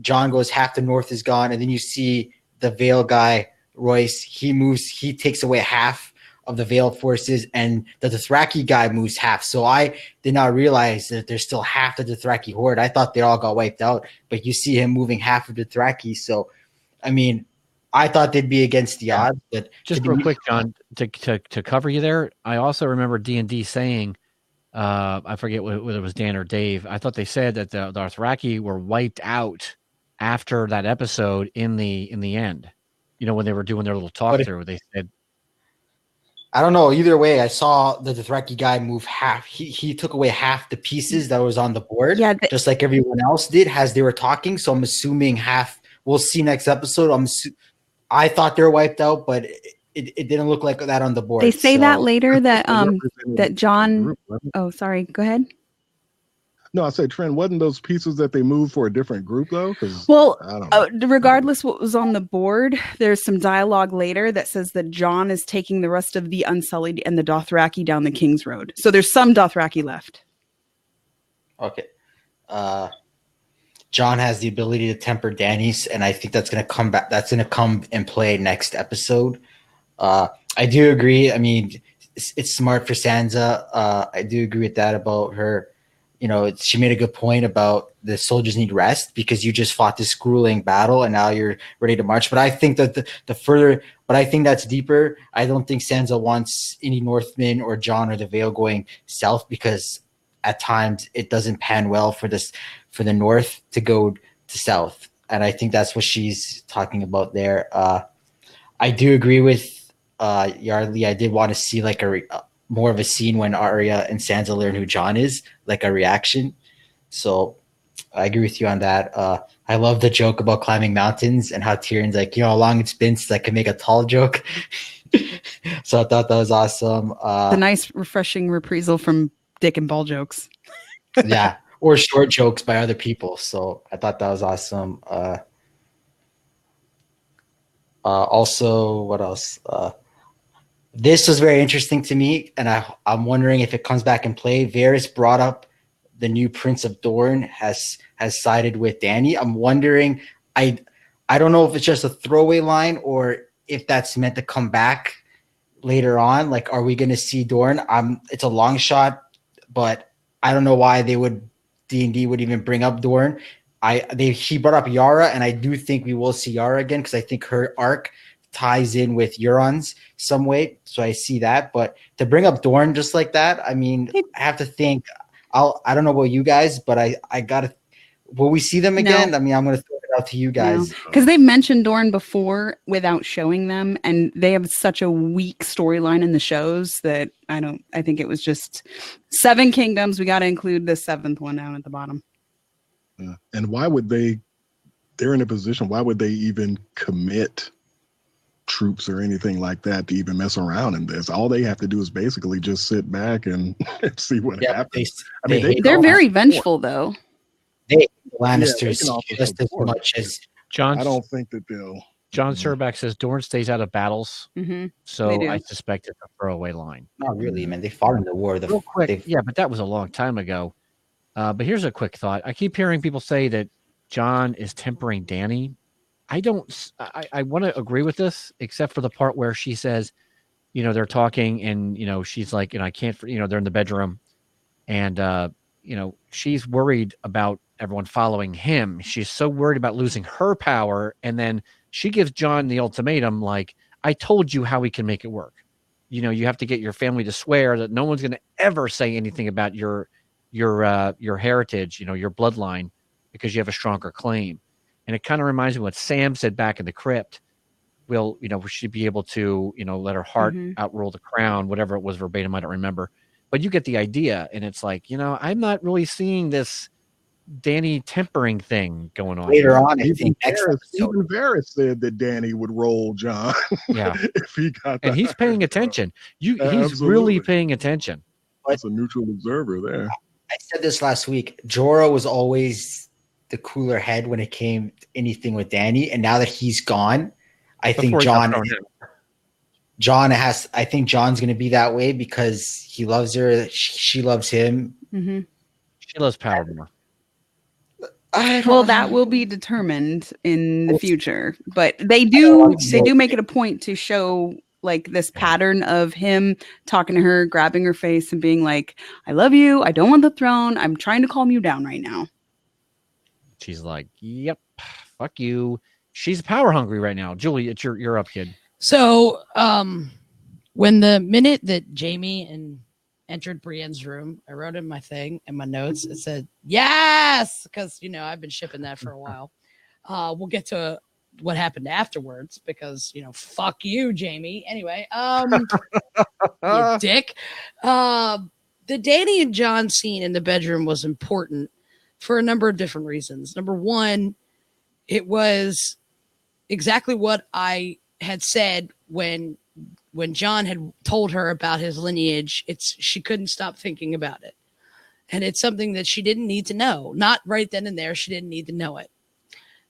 Jon goes half the North is gone, and then you see the Vale guy, Royce. He takes away half of the Vale forces, and the Dothraki guy moves half. So I did not realize that there's still half the Dothraki horde. I thought they all got wiped out, but you see him moving half of the Dothraki. So, I mean, I thought they'd be against the odds, but Just real quick, John, to cover you there, I also remember D&D saying, I forget whether it was Dan or Dave, I thought they said that the Dothraki were wiped out after that episode in the end. When they were doing their little talk through, they said, I don't know. Either way, I saw the Dothraki guy move half. He took away half the pieces that was on the board, just like everyone else did as they were talking. So I'm assuming half. We'll see next episode. I thought they were wiped out, but it didn't look like that on the board. They say that later that that Jon. Oh, sorry. Go ahead. No, I said, Trent, wasn't those pieces that they moved for a different group, though? Well, I don't know. Regardless what was on the board, there's some dialogue later that says that Jon is taking the rest of the Unsullied and the Dothraki down the King's Road. So there's some Dothraki left. Okay. Jon has the ability to temper Dany's, and I think that's going to come back. That's going to come and play next episode. I do agree. I mean, it's smart for Sansa. I do agree with that about her. She made a good point about the soldiers need rest because you just fought this grueling battle and now you're ready to march. But I think that I think that's deeper. I don't think Sansa wants any Northmen or Jon or the Vale going south because at times it doesn't pan well for the North to go to south, and I think that's what she's talking about there. I do agree with Yardley. I did want to see like more of a scene when Arya and Sansa learn who Jon is, like a reaction. So I agree with you on that. I love the joke about climbing mountains and how Tyrion's like, how long it's been since I can make a tall joke. So I thought that was awesome. The nice, refreshing reprisal from Dick and Ball jokes. Yeah, or short jokes by other people. So I thought that was awesome. Also, what else? This was very interesting to me, and I'm wondering if it comes back in play. Varys brought up the new Prince of Dorne has sided with Dany. I'm wondering, I don't know if it's just a throwaway line or if that's meant to come back later on. Like, are we going to see Dorne? It's a long shot, but I don't know why D&D would even bring up Dorne. She brought up Yara, and I do think we will see Yara again because I think her arc ties in with Euron's some way. So I see that, but to bring up Dorne just like that, I mean, I have to think. I don't know about you guys, but I gotta. Will we see them again? No. I mean, I'm gonna throw it out to you guys. Because they've mentioned Dorne before without showing them, and they have such a weak storyline in the shows that I think it was just 7 kingdoms. We got to include the 7th one down at the bottom. Yeah. And why would they're in a position, why would they even commit troops or anything like that to even mess around in this? All they have to do is basically just sit back and see what happens. They're very vengeful, though. They hate the Lannisters they just as much as John. I don't think that they'll. John Surback says Dorne stays out of battles, so do. I suspect it's a throwaway line. not really, man. They fought in the war. Real quick, yeah, but that was a long time ago. But here's a quick thought. I keep hearing people say that John is tempering Dany. I don't. I want to agree with this, except for the part where she says, they're talking, and she's like, I can't. They're in the bedroom, and she's worried about everyone following him. She's so worried about losing her power, and then she gives John the ultimatum, like, I told you how we can make it work. You have to get your family to swear that no one's going to ever say anything about your heritage, your bloodline, because you have a stronger claim. And it kind of reminds me of what Sam said back in the crypt. We should be able to, let her heart outrule the crown, whatever it was verbatim, I don't remember. But you get the idea. And it's like, I'm not really seeing this Dany tempering thing going on later on. I think even Varys said that Dany would roll John. Yeah, if he got. And he's paying attention. He's Absolutely. really paying attention. That's a neutral observer there. I said this last week. Jorah was always the cooler head when it came to anything with Dany, and now that he's gone, I think John's going to be that way because he loves her. She loves him. Mm-hmm. She loves power more. Well, that will be determined in the future, but they do make it a point to show like this pattern of him talking to her, grabbing her face and being like, I love you. I don't want the throne. I'm trying to calm you down right now. She's like, yep, fuck you. She's power hungry right now. Julie, you're up, kid. So, when the minute that Jaime entered Brienne's room, I wrote in my thing in my notes. It said yes, because I've been shipping that for a while. We'll get to what happened afterwards because fuck you, Jaime. Anyway, you dick. The Dany and Jon scene in the bedroom was important for a number of different reasons. Number one, it was exactly what I had said when Jon had told her about his lineage. She couldn't stop thinking about it. And it's something that she didn't need to know. Not right then and there. She didn't need to know it.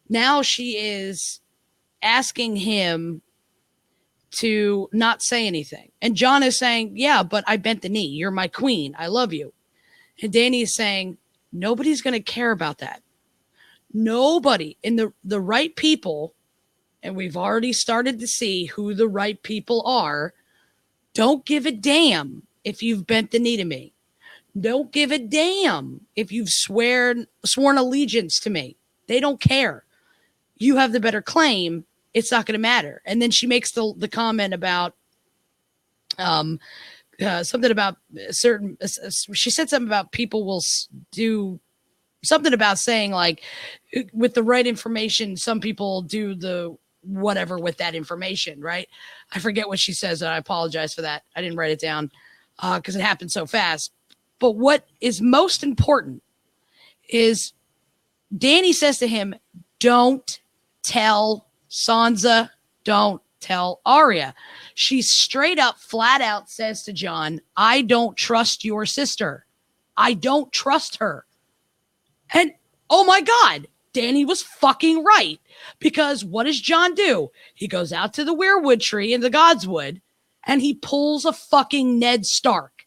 Now she is asking him to not say anything. And Jon is saying, yeah, but I bent the knee. You're my queen. I love you. And Dany is saying, nobody's going to care about that. Nobody in the right people, and we've already started to see who the right people are, don't give a damn if you've bent the knee to me. Don't give a damn if you've sworn allegiance to me. They don't care. You have the better claim. It's not going to matter. And then she makes the comment about something about certain. She said something about people will do something about saying like, with the right information, some people do the whatever with that information, right? I forget what she says, and I apologize for that. I didn't write it down because it happened so fast. But what is most important is Danny says to him, don't tell Sansa, don't tell Arya. She straight up, flat out says to Jon, I don't trust your sister. I don't trust her. And oh my God, Danny was fucking right. Because what does Jon do? He goes out to the weirwood tree in the Godswood and he pulls a fucking Ned Stark.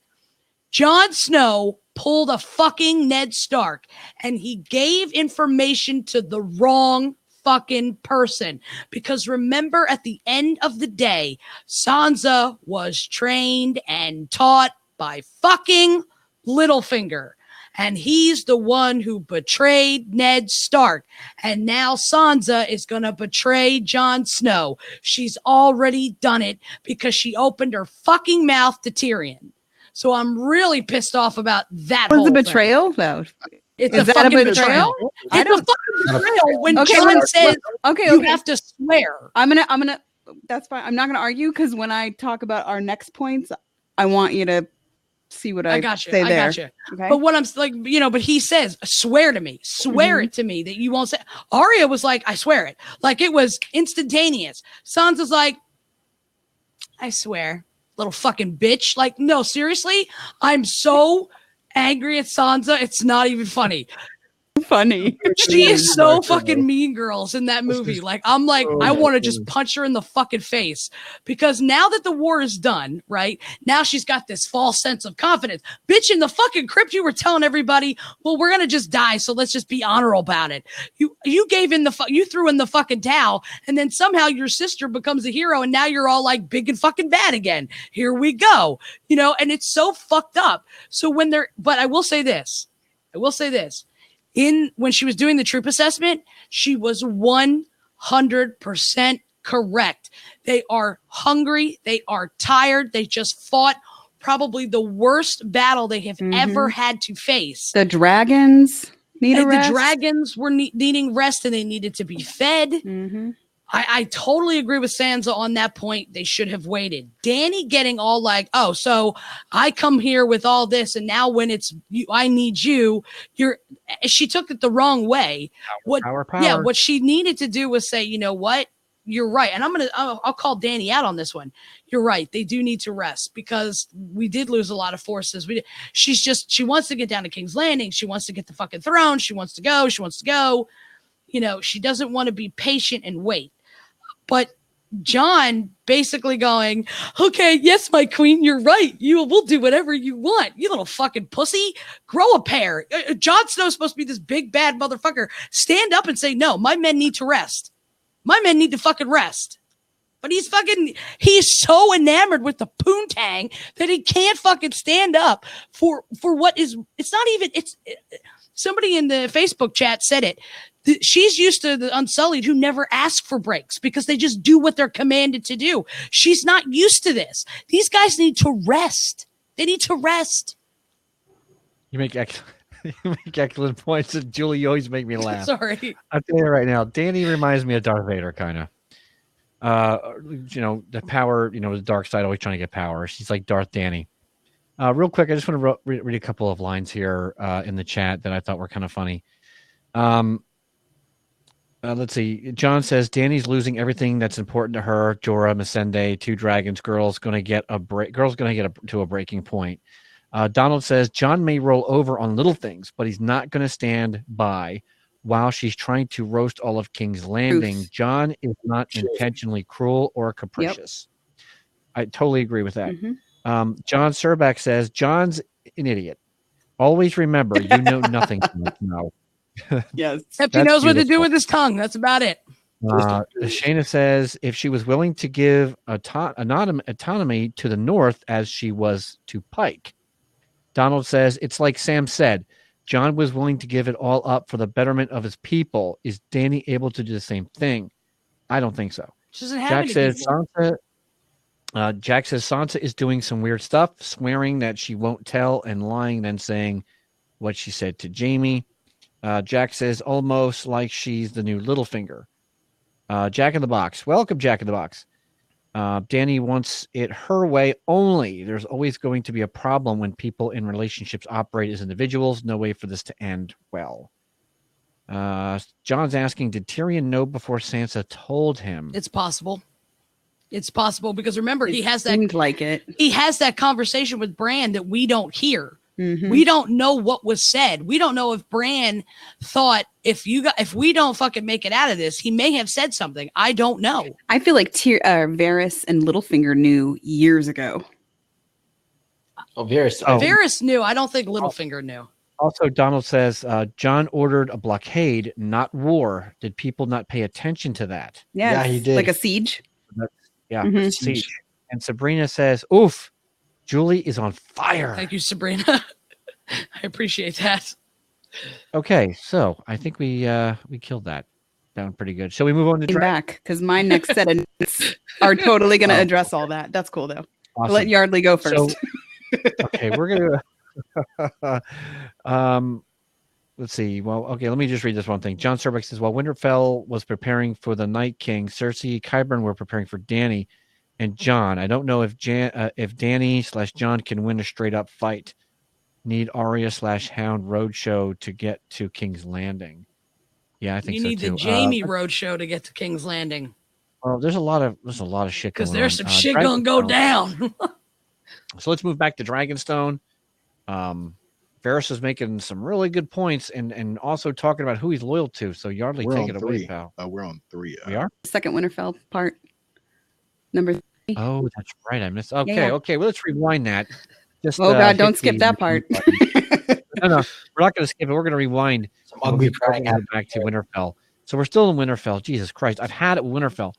Jon Snow pulled a fucking Ned Stark and he gave information to the wrong fucking person. Because remember, at the end of the day, Sansa was trained and taught by fucking Littlefinger. And he's the one who betrayed Ned Stark. And now Sansa is going to betray Jon Snow. She's already done it because she opened her fucking mouth to Tyrion. So I'm really pissed off about that. Was whole a thing. betrayal though? It's Is a that a fucking betrayal? I It's a don't. fucking betrayal when Okay, Jon let's- says Okay, you okay. have to swear. I'm gonna. That's fine. I'm not gonna argue because when I talk about our next points, I want you to see what I, I got you. say I there. got you. Okay. But what I'm like, but he says, swear to me, swear it to me that you won't say. Arya was like, I swear it. Like it was instantaneous. Sansa's like, I swear, little fucking bitch. Like, no, seriously, I'm so angry at Sansa. It's not even funny. Funny. She is so fucking Mean Girls in that movie. Like, I'm like, I want to just punch her in the fucking face because now that the war is done, right? Now she's got this false sense of confidence. Bitch, in the fucking crypt, you were telling everybody, well, we're going to just die. So let's just be honorable about it. You gave in you threw in the fucking towel and then somehow your sister becomes a hero. And now you're all like big and fucking bad again. Here we go. And it's so fucked up. So but I will say this. When she was doing the troop assessment, she was 100% correct. They are hungry. They are tired. They just fought probably the worst battle they have ever had to face. The dragons need a rest. The dragons were needing rest and they needed to be fed. Mm-hmm. I totally agree with Sansa on that point. They should have waited. Danny getting all like, oh, so I come here with all this, and now when it's you, I need you. She took it the wrong way. Power. Yeah, what she needed to do was say, you know what, you're right, and I'll call Danny out on this one. You're right. They do need to rest because we did lose a lot of forces. She wants to get down to King's Landing. She wants to get the fucking throne. She wants to go. She doesn't want to be patient and wait. But Jon basically going, okay, yes, my queen, you're right. We'll do whatever you want. You little fucking pussy. Grow a pair. Jon Snow's supposed to be this big bad motherfucker. Stand up and say, no, my men need to rest. My men need to fucking rest. But he's so enamored with the poontang that he can't fucking stand up for what is, somebody in the Facebook chat said it. She's used to the Unsullied who never ask for breaks because they just do what they're commanded to do. She's not used to this. These guys need to rest. They need to rest. You make excellent points. And Julie, you always make me laugh. Sorry. I'll tell you right now, Danny reminds me of Darth Vader, kind of. The power, the dark side, always trying to get power. She's like Darth Danny. Real quick, I just want to read a couple of lines here in the chat that I thought were kind of funny. Let's see. Jon says Danny's losing everything that's important to her. Jorah, Missandei, two dragons. Girl's going to get to a breaking point. Donald says Jon may roll over on little things, but he's not going to stand by while she's trying to roast all of King's Landing. Truth. Jon is not intentionally cruel or capricious. Yep. I totally agree with that. Mm-hmm. John Surback says Jon's an idiot. Always remember, you know nothing. No. Yes. Except he knows what to do with his tongue. That's about it. Shayna says if she was willing to give autonomy to the North as she was to Pike. Donald says it's like Sam said. Jon was willing to give it all up for the betterment of his people. Is Danny able to do the same thing? I don't think so. She doesn't have Jack says Sansa is doing some weird stuff, swearing that she won't tell and lying, then saying what she said to Jaime. Jack says almost like she's the new Littlefinger. Jack in the Box. Welcome, Jack in the Box. Danny wants it her way only. There's always going to be a problem when people in relationships operate as individuals. No way for this to end well. John's asking, did Tyrion know before Sansa told him? It's possible. It's possible because remember, he has that seemed like it. he has that conversation with Bran that we don't hear. Mhm. We don't know what was said. We don't know if Bran thought if we don't fucking make it out of this, he may have said something. I don't know. I feel like Varys and Littlefinger knew years ago. Oh, Varys. Oh. Varys knew. I don't think Littlefinger knew. Also, Donald says, John ordered a blockade, not war. Did people not pay attention to that? Yes, Yeah, he did. like a siege. Yeah, Mhm. siege. And Sabrina says, oof, Julie is on fire. Thank you, Sabrina. I appreciate that. Okay, so I think we killed that down pretty good. Shall we move on to Came draft? back because my next set of notes are totally going to address all that. That's cool though. I'll let Yardley go first. Okay, we're gonna let's see. Well, okay, let me just read this one thing. John Serbeck says, while Winterfell was preparing for the Night King, Cersei, Qyburn were preparing for Dany and John. I don't know if Dany/John can win a straight up fight. Need Arya/Hound roadshow to get to King's Landing. Yeah, I think You so need too. the Jamie Roadshow to get to King's Landing Well, there's a lot of shit going because on. there's some shit gonna go down. So let's move back to Dragonstone. Varys is making some really good points and also talking about who he's loyal to. So Yardley, We're take on it away, 3. pal. We're on 3. We are? Second Winterfell part. Number 3. Oh, that's right. I missed. Okay, yeah. okay. Well, let's rewind that. Just, Oh God, hit don't skip the that part. No, we're not going to skip it. We're going to rewind. Some ugly We're crying gonna go back to Winterfell. So we're still in Winterfell. Jesus Christ, I've had it with Winterfell.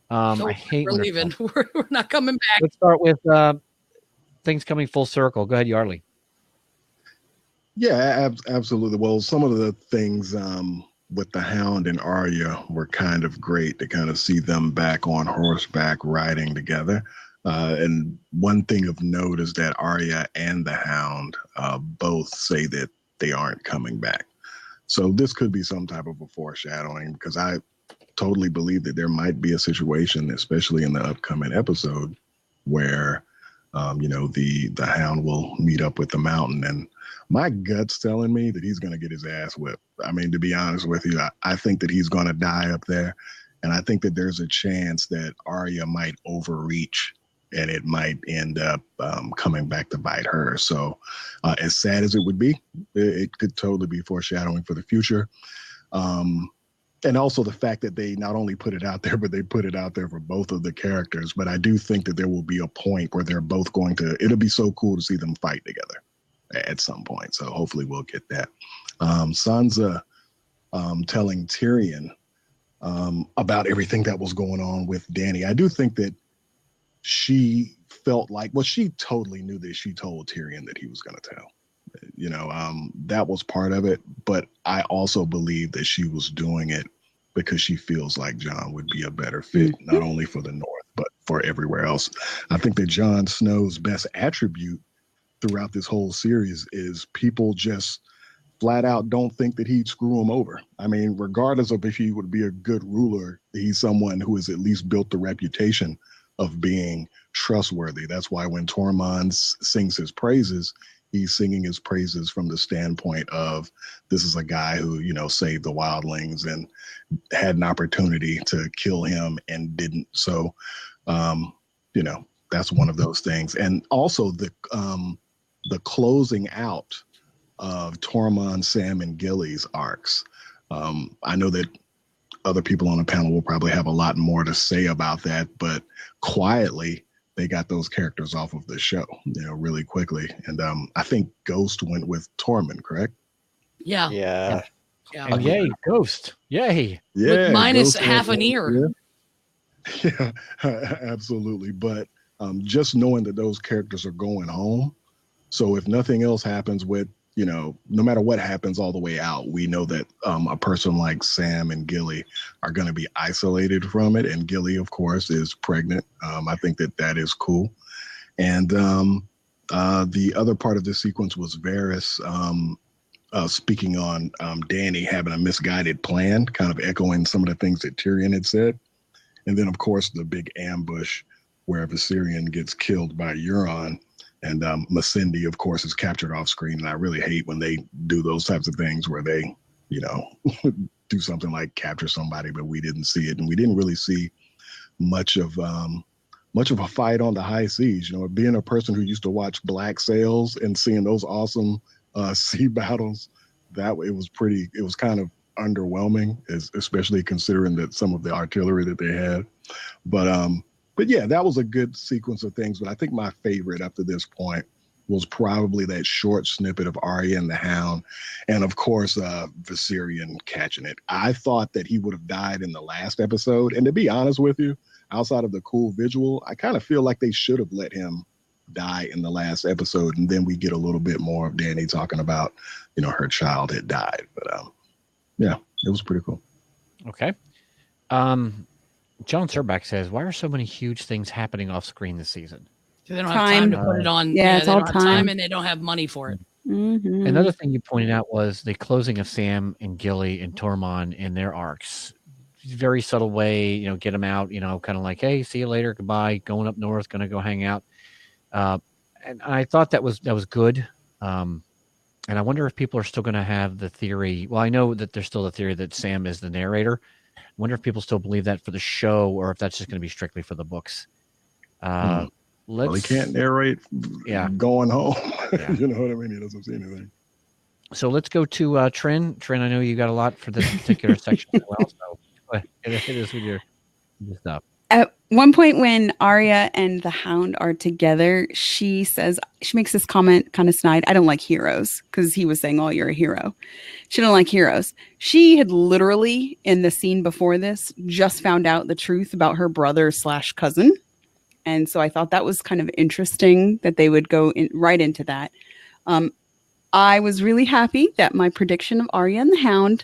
So I hate we're Winterfell. leaving. We're not coming back. Let's start with things coming full circle. Go ahead, Yardley. Yeah, absolutely. Well, some of the things with the Hound and Arya were kind of great to kind of see them back on horseback riding together. And one thing of note is that Arya and the Hound both say that they aren't coming back. So this could be some type of a foreshadowing because I totally believe that there might be a situation, especially in the upcoming episode, where the Hound will meet up with the Mountain, and my gut's telling me that he's going to get his ass whipped. I mean, to be honest with you, I think that he's going to die up there, and I think that there's a chance that Arya might overreach, and it might end up coming back to bite her. So, as sad as it would be, it could totally be foreshadowing for the future. And also the fact that they not only put it out there, but they put it out there for both of the characters. But I do think that there will be a point where they're both going to, it'll be so cool to see them fight together at some point. So hopefully we'll get that. Sansa telling Tyrion about everything that was going on with Dany. I do think that she felt like, well, she totally knew that she told Tyrion that he was going to tell. That was part of it, but I also believe that she was doing it because she feels like Jon would be a better fit, not only for the North, but for everywhere else. I think that Jon Snow's best attribute throughout this whole series is people just flat out don't think that he'd screw them over. I mean, regardless of if he would be a good ruler, he's someone who has at least built the reputation of being trustworthy. That's why when Tormund sings his praises, he's singing his praises from the standpoint of this is a guy who, saved the wildlings and had an opportunity to kill him and didn't. So, that's one of those things. And also the closing out of Tormund, Sam, and Gilly's arcs. I know that other people on the panel will probably have a lot more to say about that, but quietly, they got those characters off of the show, really quickly. And I think Ghost went with Tormund, correct? Yeah. Yeah. And yay, Ghost. Yay. Yeah. With minus Ghost half went an ear. Yeah, absolutely. But just knowing that those characters are going home. So if nothing else happens with, no matter what happens all the way out, we know that a person like Sam and Gilly are going to be isolated from it. And Gilly, of course, is pregnant. I think that is cool. And the other part of the sequence was Varys speaking on Danny having a misguided plan, kind of echoing some of the things that Tyrion had said. And then, of course, the big ambush where Viserion gets killed by Euron. And Missandei, of course, is captured off screen. And I really hate when they do those types of things where they, do something like capture somebody, but we didn't see it. And we didn't really see much of a fight on the high seas. Being a person who used to watch Black Sails and seeing those awesome sea battles, it was kind of underwhelming, especially considering that some of the artillery that they had. But yeah, that was a good sequence of things. But I think my favorite up to this point was probably that short snippet of Arya and the Hound, and of course Viserion catching it. I thought that he would have died in the last episode, and to be honest with you, outside of the cool visual, I kind of feel like they should have let him die in the last episode, and then we get a little bit more of Danny talking about, her child had died. But yeah, it was pretty cool. Okay. John Surback says, "Why are so many huge things happening off screen this season?" They don't have time to put it on. Yeah, it's they all don't have time. and they don't have money for it. Mm-hmm. Another thing you pointed out was the closing of Sam and Gilly and Tormund in their arcs. Very subtle way, get them out, kind of like, hey, see you later, goodbye, going up north, going to go hang out. And I thought that was good. And I wonder if people are still going to have the theory. Well, I know that there's still the theory that Sam is the narrator. I wonder if people still believe that for the show or if that's just going to be strictly for the books. Well, he can't narrate going home. Yeah. You know what I mean? He doesn't see anything. So let's go to Trin. Trin, I know you got a lot for this particular section as well. So it is with your stuff. At one point when Arya and the Hound are together, she makes this comment kind of snide. I don't like heroes, because he was saying, oh, you're a hero. She don't like heroes. She had literally, in the scene before this, just found out the truth about her brother/cousin. And so I thought that was kind of interesting that they would go right into that. I was really happy that my prediction of Arya and the Hound,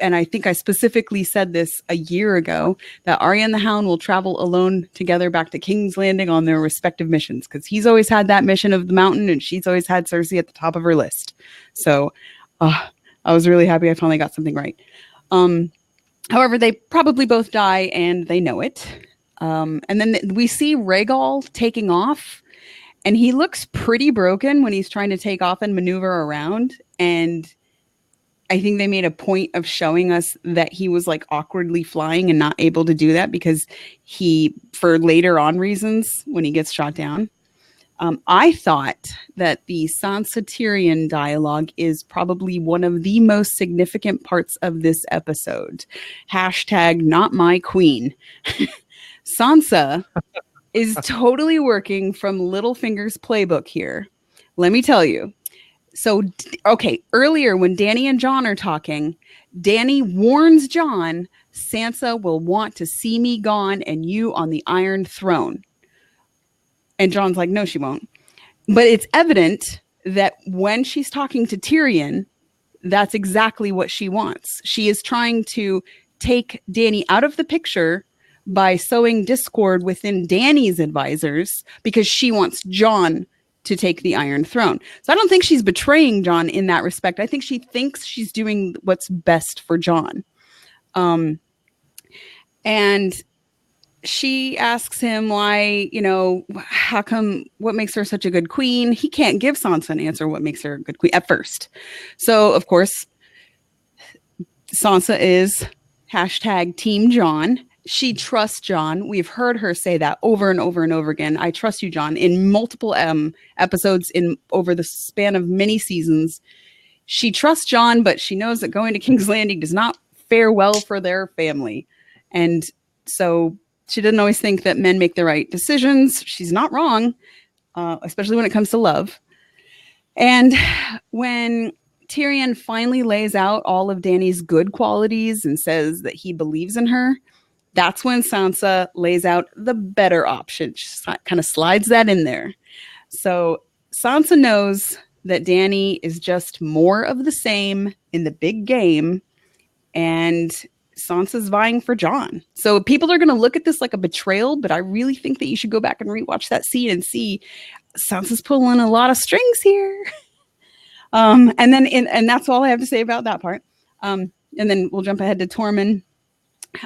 and I think I specifically said this a year ago, that Arya and the Hound will travel alone together back to King's Landing on their respective missions, because he's always had that mission of the mountain and she's always had Cersei at the top of her list. So I was really happy I finally got something right. However, they probably both die and they know it. And then we see Rhaegal taking off, and he looks pretty broken when he's trying to take off and maneuver around. And I think they made a point of showing us that he was like awkwardly flying and not able to do that because for later on reasons, when he gets shot down. I thought that the Sansa Tyrion dialogue is probably one of the most significant parts of this episode. # not my queen. Sansa is totally working from Littlefinger's playbook here. Let me tell you. So, okay, earlier when Danny and Jon are talking, Danny warns Jon, Sansa will want to see me gone and you on the Iron Throne. And Jon's like, no, she won't. But it's evident that when she's talking to Tyrion, that's exactly what she wants. She is trying to take Danny out of the picture by sowing discord within Danny's advisors because she wants Jon to take the Iron Throne. So I don't think she's betraying Jon in that respect. I think she thinks she's doing what's best for Jon. And she asks him why, how come, what makes her such a good queen? He can't give Sansa an answer what makes her a good queen at first. So, of course, Sansa is # Team Jon. She trusts Jon. We've heard her say that over and over and over again. I trust you, Jon, in multiple episodes over the span of many seasons. She trusts Jon, but she knows that going to King's Landing does not fare well for their family. And so she doesn't always think that men make the right decisions. She's not wrong, especially when it comes to love. And when Tyrion finally lays out all of Danny's good qualities and says that he believes in her, that's when Sansa lays out the better option. She kind of slides that in there. So Sansa knows that Danny is just more of the same in the big game, and Sansa's vying for Jon. So people are going to look at this like a betrayal, but I really think that you should go back and rewatch that scene and see Sansa's pulling a lot of strings here. And then and that's all I have to say about that part. And then we'll jump ahead to Tormund.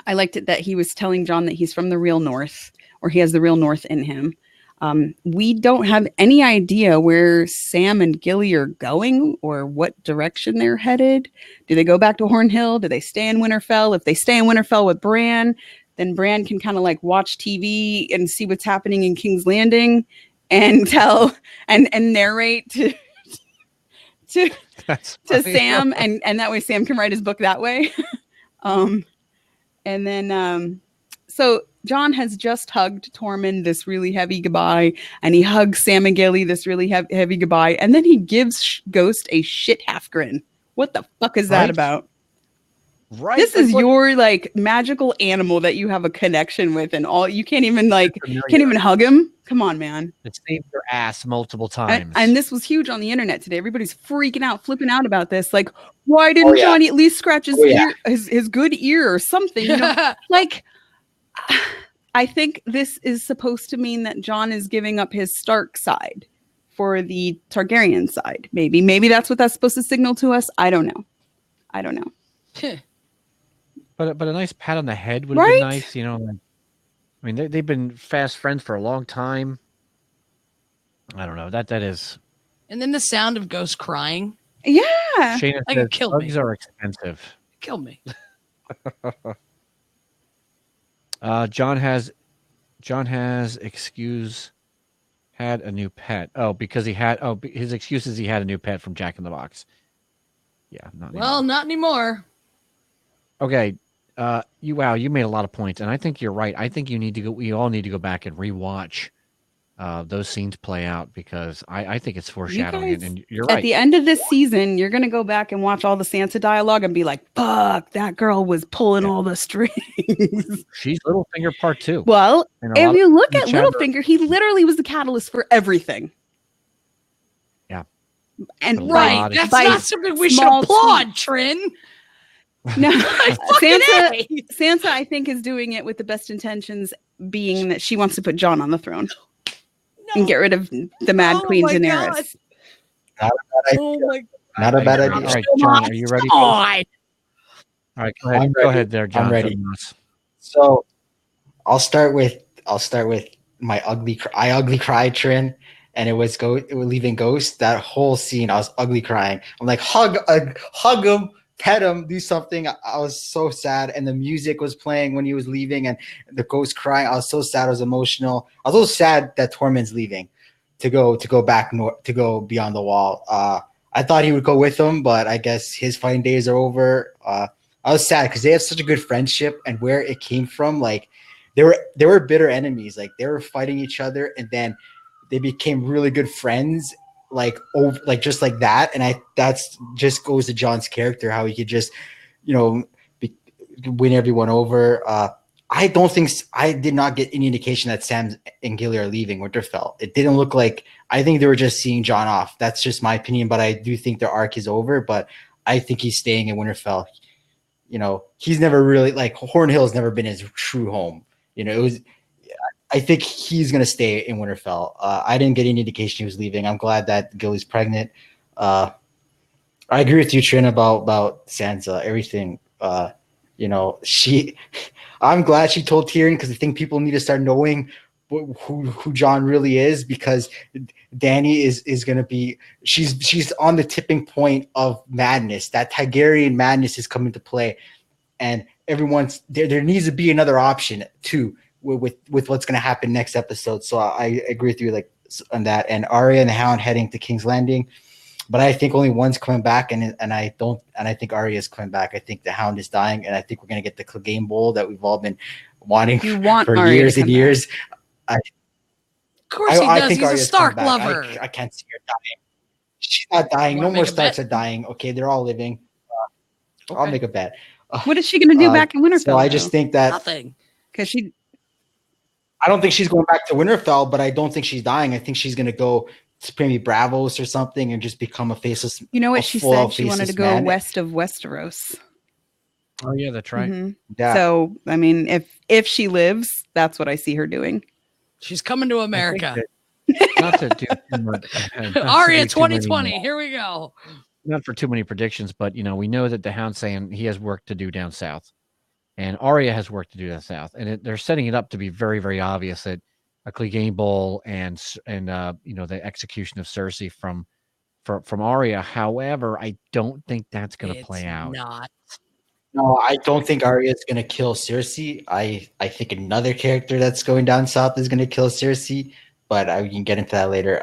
I liked it that he was telling Jon that he's from the real North, or he has the real North in him. We don't have any idea where Sam and Gilly are going or what direction they're headed. Do they go back to Hornhill? Do they stay in Winterfell? If they stay in Winterfell with Bran, then Bran can kind of like watch TV and see what's happening in King's Landing and tell and narrate to That's to funny. Sam, and that way Sam can write his book that way. And then so Jon has just hugged Tormund this really heavy goodbye, and he hugs Sam and Gilly this really heavy goodbye, and then he gives Ghost a shit half grin. What the fuck is that Right? about? Right. This like, is what- your like magical animal that you have a connection with, and all you can't even like familiar. can't even hug him. Come on, man. It saved your ass multiple And, times. and this was huge on the internet today. Everybody's freaking out, flipping out about this. Like, why didn't Oh, yeah. Johnny at least scratch his Oh, yeah. ear, his good ear or something? You know, like, I think this is supposed to mean that Jon is giving up his Stark side for the Targaryen side. Maybe that's what that's supposed to signal to us. I don't know. But a nice pat on the head would have Right? been nice, you know. Like, I mean, they've been fast friends for a long time. I don't know. That is. And then the sound of Ghost crying Yeah. Shayna Like, it says killed me. drugs are expensive. killed me. John has had a new pet. Oh, because his excuse is he had a new pet from Jack in the Box. Yeah, not Well, anymore. not anymore. Okay. You made a lot of points, and I think you're right. I think we all need to go back and rewatch those scenes play out, because I think it's foreshadowing, guys, and you're At right. the end of this season, you're gonna go back and watch all the Sansa dialogue and be like, "Fuck, that girl was pulling Yeah. all the strings." She's Littlefinger Part 2. Well, And a lot if of you look in at the chat are- Littlefinger, he literally was the catalyst for everything. Yeah. And But a Right. lot of- That's by not something we should small applaud, Trin. no, Fucking Sansa. A. Sansa, I think, is doing it with the best intentions, being that she wants to put Jon on the throne and get rid of the Mad Oh Queen my Daenerys. God. Oh my Not a bad All idea. right, John, are you ready? God. All right, go ahead. I'm Go ready. ahead there, John. I'm ready. Jonas. So I'll start with my I ugly cried Trin, and it was leaving Ghost. That whole scene, I was ugly crying. I'm like, hug him, pet him, do something. I was so sad, and the music was playing when he was leaving, and the Ghost crying. I was so sad. I was emotional. I was so sad that Tormund's leaving to go back north, to go beyond the wall. I thought he would go with him, but I guess his fighting days are over. I was sad because they have such a good friendship, and where it came from, like they were bitter enemies. Like they were fighting each other, and then they became really good friends, like just like that. And that's just goes to Jon's character, how he could just, win everyone over. I did not get any indication that Sam and Gilly are leaving Winterfell. It didn't look like. I think they were just seeing Jon off. That's just my opinion, but I do think their arc is over. But I think he's staying in Winterfell. He's never really, like, Hornhill has never been his true home. I think he's going to stay in Winterfell. I didn't get any indication he was leaving. I'm glad that Gilly's pregnant. I agree with you, Trin, about Sansa, everything. I'm glad she told Tyrion, because I think people need to start knowing who Jon really is, because Dany is going to be, she's on the tipping point of madness. That Targaryen madness is coming to play, and there needs to be another option too with what's going to happen next episode. So I agree with you, like, on that. And Arya and the Hound heading to King's Landing, but I think only one's coming back, and I think Arya is coming back. I think the Hound is dying, and I think we're going to get the Clegane Bowl that we've all been wanting You want for Arya years to and come years. Of course he does. He's a Arya's Stark coming back. lover. I can't see her dying. She's not dying. Wanna No more make a Starks bet? are dying. Okay, they're all living. I'll Okay. make a bet. What is she going to do back in Winterfell? So I just think that Nothing. because she I don't think she's going back to Winterfell, but I don't think she's dying. I think she's going to go to maybe Bravos or something and just become a faceless. You know a what she full-out said? She wanted to faceless go man. west of Westeros. Oh yeah, that's right. Mhm. Yeah. So, I mean, if she lives, that's what I see her doing. She's coming to I think America. that not to do too much. not to Arya do too many- 2020. Here we go. Not for too many predictions, but we know that the Hound's saying he has work to do down south, and Arya has work to do down south, and they're setting it up to be very, very obvious that a Clegane Bowl and the execution of Cersei from Arya. However, I don't think that's going to It's play out. Not. No, I don't think Arya is going to kill Cersei. I think another character that's going down south is going to kill Cersei, but we can get into that later.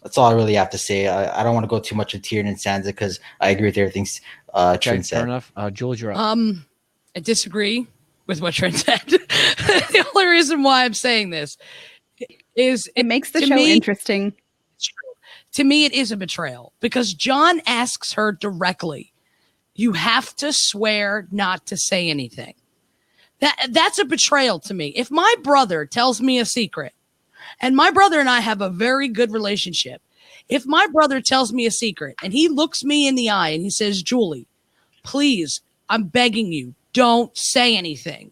That's all I really have to say. I don't want to go too much with Tyrion and Sansa because I agree with everything Okay, Trent fair said. enough. Jules, you're up. I disagree with what Trent said. The only reason why I'm saying this is It makes the to show me- interesting. It's true. To me, it is a betrayal because Jon asks her directly, you have to swear not to say anything. That's a betrayal to me. If my brother tells me a secret, and my brother and I have a very good relationship, if my brother tells me a secret and he looks me in the eye and he says, Julie, please, I'm begging you, don't say anything.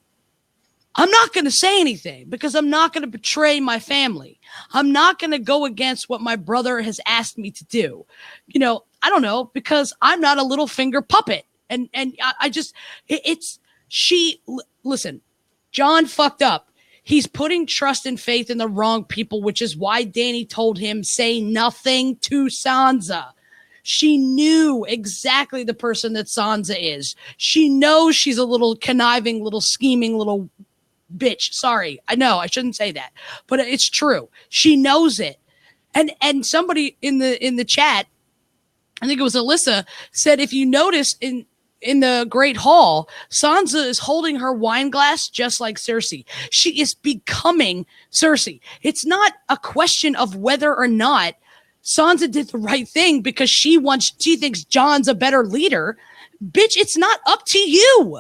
I'm not going to say anything because I'm not going to betray my family. I'm not going to go against what my brother has asked me to do. I don't know, because I'm not a little finger puppet. And I just, listen, Jon fucked up. He's putting trust and faith in the wrong people, which is why Dany told him, say nothing to Sansa. She knew exactly the person that Sansa is. She knows she's a little conniving, little scheming, little bitch. Sorry. I know I shouldn't say that, but it's true. She knows it. And somebody in the chat, I think it was Alyssa, said, if you notice in the Great Hall, Sansa is holding her wine glass just like Cersei. She is becoming Cersei. It's not a question of whether or not Sansa did the right thing because she thinks Jon's a better leader. Bitch, it's not up to you.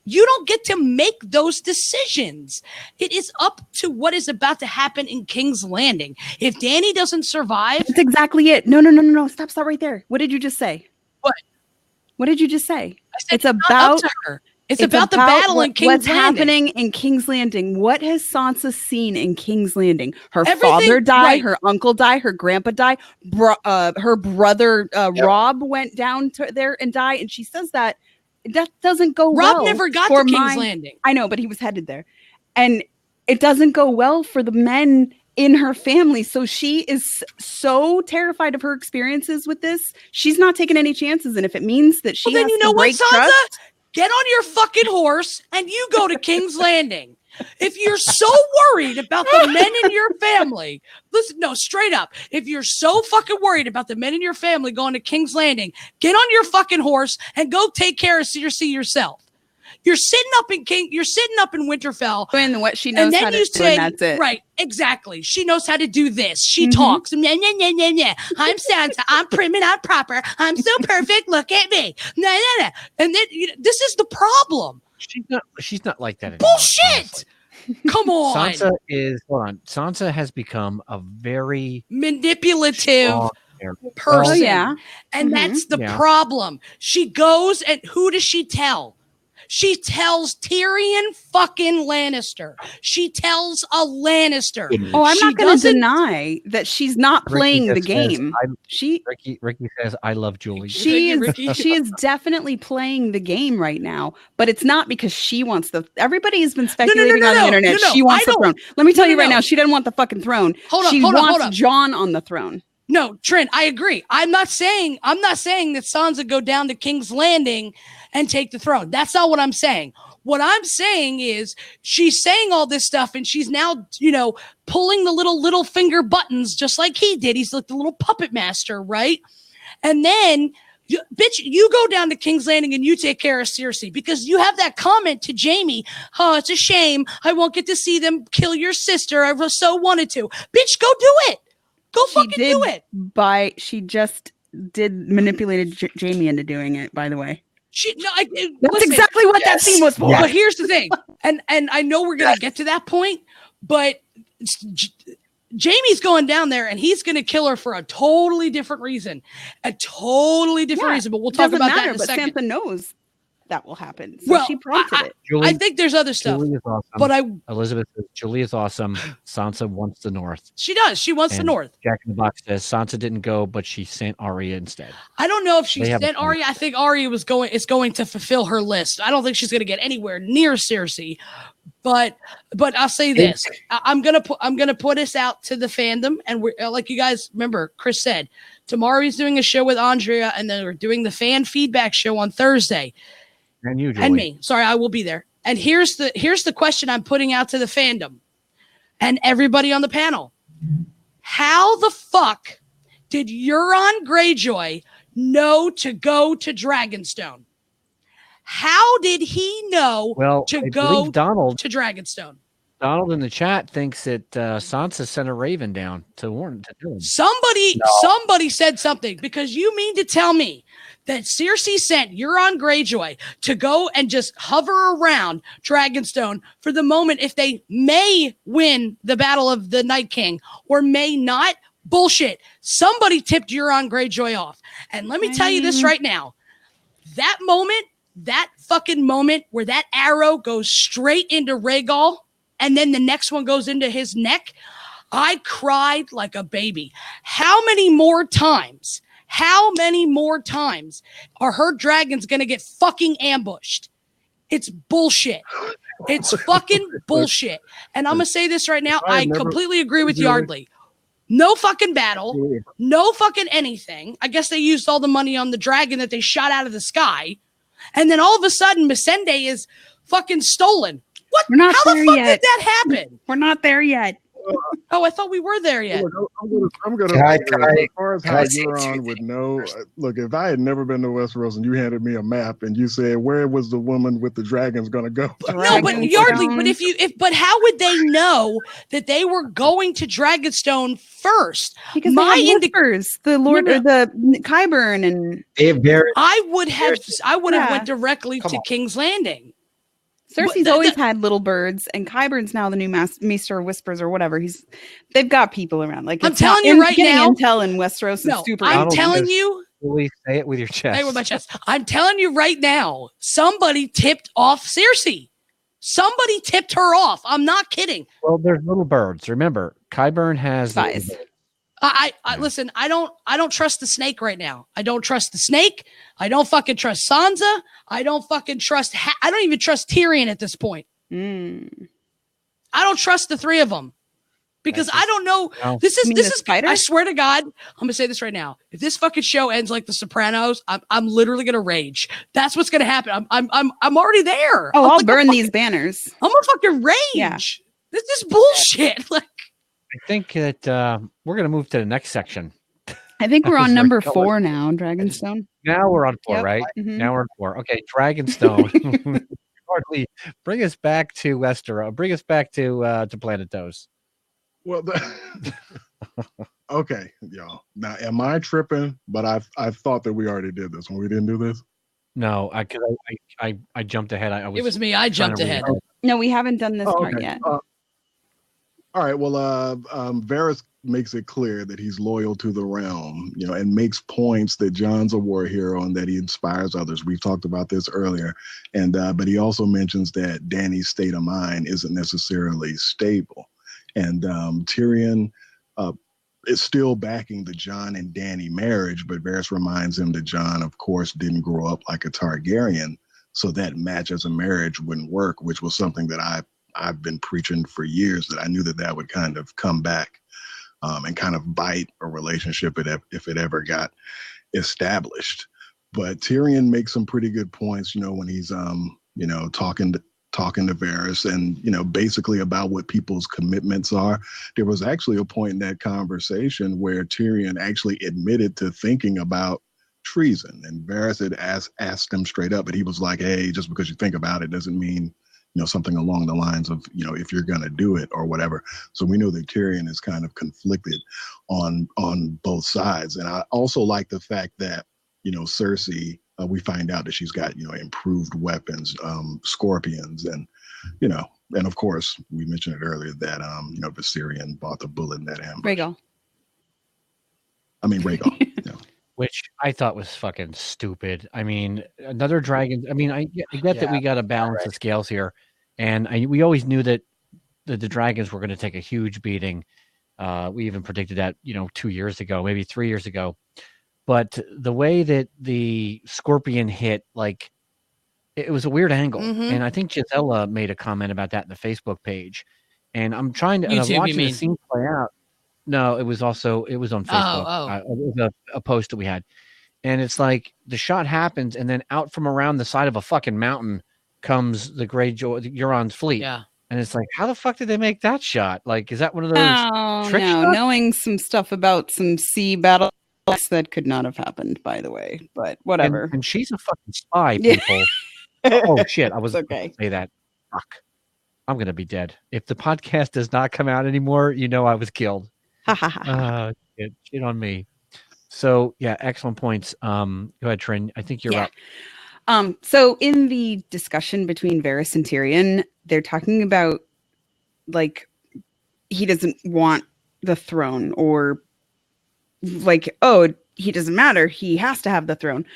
You don't get to make those decisions. It is up to what is about to happen in King's Landing. If Dany doesn't survive, That's exactly it. No. Stop right there. What did you just say? What? What did you just say? I said It's not up about to her. It's about the battle in King's what's Landing. happening in King's Landing. What has Sansa seen in King's Landing? Her Everything- father died, right. her uncle died, her grandpa died, her brother Rob went down to there and died, and she says that doesn't go well. Rob never got for to King's Landing. I know, but he was headed there, and it doesn't go well for the men in her family. So she is so terrified of her experiences with this. She's not taking any chances, and if it means that she Well, then has you know to what, break Sansa? trust. Get on your fucking horse and you go to King's Landing. If you're so worried about the men in your family, listen, no, straight up. If you're so fucking worried about the men in your family going to King's Landing, get on your fucking horse and go take care of Cersei yourself. You're sitting up in Winterfell. Doing what she knows And then how to you do, say, and that's it. right, exactly. She knows how to do this. She Mhm. talks. Nah, nah, nah, nah, nah. I'm Sansa. I'm prim and I'm proper. I'm so perfect. Look at me. Nah, nah, nah. And then this is the problem. She's not like that anymore. Bullshit. Come on. Sansa has become a very Manipulative strong character. person. Oh, yeah. And Mhm. that's the Yeah. problem. She goes and who does she tell? She tells Tyrion fucking Lannister. She tells a Lannister. Oh, I'm She not going to doesn't- deny that she's not Ricky playing the just says, game. Ricky says, "I love Julie." She is Ricky. she is definitely playing the game right now, but it's not because she wants the. Everybody has been speculating on the internet. no, She wants I the know. throne. Let me tell No, you no, right no. now, she doesn't want the fucking throne. Hold up, she hold up, hold wants up. Jon on the throne. No, Trent, I agree. I'm not saying that Sansa go down to King's Landing and take the throne. That's not what I'm saying. What I'm saying is she's saying all this stuff and she's now, pulling the little finger buttons just like he did. He's like the little puppet master, right? And then bitch, you go down to King's Landing and you take care of Cersei because you have that comment to Jaime. Oh, it's a shame. I won't get to see them kill your sister. I so wanted to. Bitch, go do it. Go fucking do it. She just did manipulated Jaime into doing it, by the way. That's Listen, exactly what that scene was for. But here's the thing, and I know we're gonna get to that point, but Jamie's going down there and he's gonna kill her for a totally different reason, But we'll talk Doesn't about matter, that in a but second. Sansa knows. that will happen. So Well, she prompted it. Julie, I think there's other stuff, Julie is awesome. but Elizabeth says Julie is awesome. Sansa wants the North. she does. She wants the And North. Jack in the Box says Sansa didn't go, but she sent Arya instead. I don't know if she They have a sent point. Arya. I think Arya is going to fulfill her list. I don't think she's going to get anywhere near Cersei. But I'll say this: I'm gonna put this out to the fandom, and we're like you guys remember. Chris said tomorrow he's doing a show with Andrea, and then we're doing the fan feedback show on Thursday. And you, Julie. And me. Sorry, I will be there. And here's the question I'm putting out to the fandom and everybody on the panel. How the fuck did Euron Greyjoy know to go to Dragonstone? How did he know to I go believe Donald to Dragonstone? Donald in the chat thinks that Sansa sent a raven down to warn to do him. Somebody said something, because you mean to tell me that Cersei sent Euron Greyjoy to go and just hover around Dragonstone for the moment if they may win the Battle of the Night King or may not? Bullshit. Somebody tipped Euron Greyjoy off. And let me tell you this right now. That moment, that fucking moment where that arrow goes straight into Rhaegal and then the next one goes into his neck, I cried like a baby. How many more times are her dragons going to get fucking ambushed? It's bullshit. It's fucking bullshit. And I'm going to say this right now. I completely agree with Yardley. No fucking battle. No fucking anything. I guess they used all the money on the dragon that they shot out of the sky. And then all of a sudden, Missandei is fucking stolen. What? We're not How the there fuck yet. did that happen? We're not there yet. Oh, I thought we were there yet. Look, I'm gonna Can I- as can I- far as can how I say Euron two would things know. first? Look, if I had never been to Westeros and you handed me a map and you said where was the woman with the dragons gonna go, No, but Dragonstone. Yardley, but how would they know that they were going to Dragonstone first? Because My they have indi- whispers, the Lord No, or the Qyburn and They have very I would have Yeah. went directly Come to on. King's Landing. Cersei's the- always had little birds, and Qyburn's now the new Maester of Whispers or whatever. They've got people around. Like I'm it's not- telling you and right getting now- intel in Westeros is No, super. I'm Donald easy. telling says- you. Julie, say it with your chest. Hey, with my chest. I'm telling you right now, somebody tipped off Cersei. Somebody tipped her off. I'm not kidding. Well, there's little birds. Remember, Qyburn has little Spies. birds. I listen. I don't trust the snake right now. I don't trust the snake. I don't fucking trust Sansa. I don't fucking trust. I don't even trust Tyrion at this point. Mm. I don't trust the three of them because I don't know. No. This You mean is. the spider? I swear to God, I'm gonna say this right now. If this fucking show ends like The Sopranos, I'm literally gonna rage. That's what's gonna happen. I'm already there. Oh, I'm I'll like, burn I'm these banners. I'm gonna fucking rage. Yeah. This is bullshit. Like, I think that we're going to move to the next section. I think we're That was on number like- 4 now, Dragonstone. Now we're on 4, Yep. right? Mhm. Now we're on 4. Okay, Dragonstone. Hardly bring us back to Westeros. Bring us back to Planet Dose. well, okay, y'all. Now, am I tripping? But I thought that we already did this when we didn't do this. No, because I jumped ahead. I it was me. I trying jumped to read ahead. it. No, we haven't done this Oh, part okay. yet. All right. Well, Varys makes it clear that he's loyal to the realm, and makes points that Jon's a war hero and that he inspires others. We've talked about this earlier, and but he also mentions that Dany's state of mind isn't necessarily stable, and Tyrion is still backing the Jon and Dany marriage, but Varys reminds him that Jon, of course, didn't grow up like a Targaryen, so that match as a marriage wouldn't work, which was something that I've been preaching for years, that I knew that would kind of come back and kind of bite a relationship if it ever got established. But Tyrion makes some pretty good points, when he's talking to Varys and basically about what people's commitments are. There was actually a point in that conversation where Tyrion actually admitted to thinking about treason, and Varys had asked him straight up, but he was like, "Hey, just because you think about it doesn't mean something along the lines of, if you're going to do it or whatever." So we know that Tyrion is kind of conflicted on both sides. And I also like the fact that, Cersei, we find out that she's got, improved weapons, scorpions, and, and of course, we mentioned it earlier that, Viserion bought the bullet in that ambush. Rhaegal. I mean, Rhaegal. which I thought was fucking stupid. I mean, another dragon. I mean, I get that we got to balance the scales here, and we always knew that the dragons were going to take a huge beating. We even predicted that, 2 years ago, maybe 3 years ago. But the way that the scorpion hit, like, it was a weird angle. Mhm. And I think Gisela made a comment about that in the Facebook page. And I'm trying to, and I'm YouTube, you watching the mean? scene play out. No, it was on Facebook. Oh. It was a post that we had. And it's like the shot happens, and then out from around the side of a fucking mountain comes the Euron's fleet. Yeah. And it's like, how the fuck did they make that shot? Like, is that one of those Oh, trick no. shots? Knowing some stuff about some sea battles, that could not have happened, by the way, but whatever. And she's a fucking spy, Yeah. people. Oh, shit. I was It's okay. say that. Fuck. I'm going to be dead. If the podcast does not come out anymore, I was killed. Ha ha ha. Shit on me. So, yeah, excellent points. Go ahead, Trin. I think you're up. So in the discussion between Varys and Tyrion, they're talking about like he doesn't want the throne, or like, oh, he doesn't matter, he has to have the throne.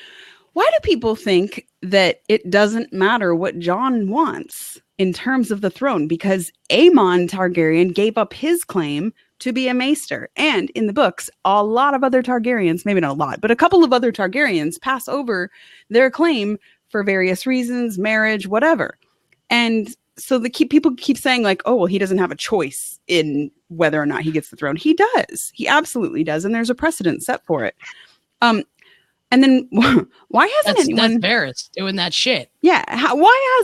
Why do people think that it doesn't matter what Jon wants in terms of the throne? Because Aemon Targaryen gave up his claim to be a maester. And in the books, a lot of other Targaryens, maybe not a lot, but a couple of other Targaryens pass over their claim for various reasons, marriage, whatever. And so people keep saying like, oh, well, he doesn't have a choice in whether or not he gets the throne. He does. He absolutely does. And there's a precedent set for it. And then why hasn't anyone... That's Varys doing that shit. Yeah. Why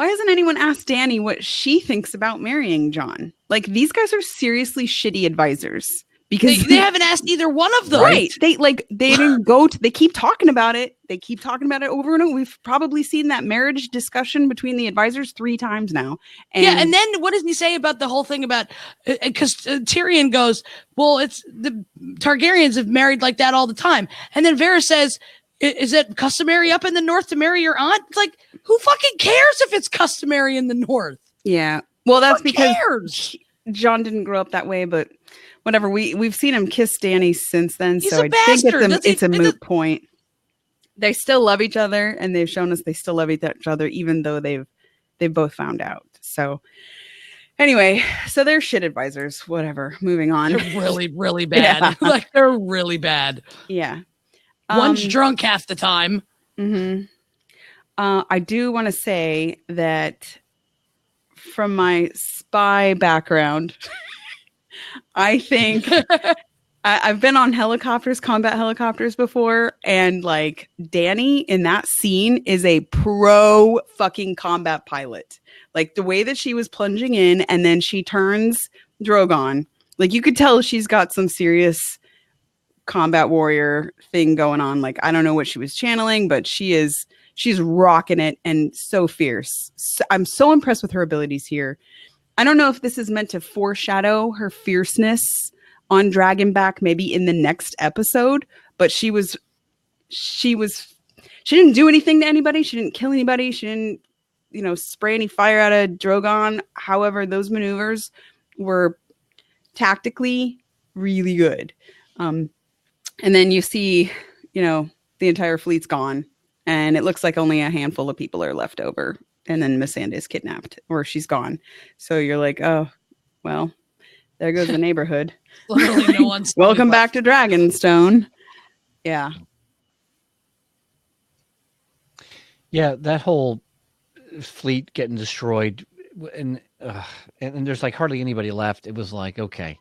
hasn't anyone asked Dany what she thinks about marrying Jon? Like, these guys are seriously shitty advisors because They haven't asked either one of them. right. They didn't go to, they keep talking about it. They keep talking about it over and over. We've probably seen that marriage discussion between the advisors 3 times now. Yeah, and then what does he say about the whole thing about, because Tyrion goes, well, it's the Targaryens have married like that all the time. And then Varys says, is it customary up in the north to marry your aunt? It's like, who fucking cares if it's customary in the north? yeah. Well, that's Who because cares? Jon didn't grow up that way, but whatever. We've seen him kiss Dany since then, He's so a I think bastard. it's a moot point. They still love each other, and they've shown us they still love each other, even though they've both found out. So anyway, so they're shit advisors. Whatever. Moving on. They're really, really bad. Yeah. Like, they're really bad. Yeah. One's drunk half the time. Mm-hmm. I do want to say that from my spy background, I think I've been on helicopters, combat helicopters before, and like Dany in that scene is a pro fucking combat pilot. Like the way that she was plunging in and then she turns Drogon, like you could tell she's got some serious combat warrior thing going on. Like I don't know what she was channeling, but she's rocking it and so fierce. I'm so impressed with her abilities here. I don't know if this is meant to foreshadow her fierceness on Dragonback, maybe in the next episode, but she didn't do anything to anybody. She didn't kill anybody. She didn't, spray any fire out of Drogon. However, those maneuvers were tactically really good. And then you see, the entire fleet's gone and it looks like only a handful of people are left over. And then Missandei is kidnapped or she's gone. So you're like, oh, well, there goes the neighborhood. Literally no one's Welcome back to Dragonstone. Yeah. Yeah, that whole fleet getting destroyed, and there's like hardly anybody left. It was like, okay,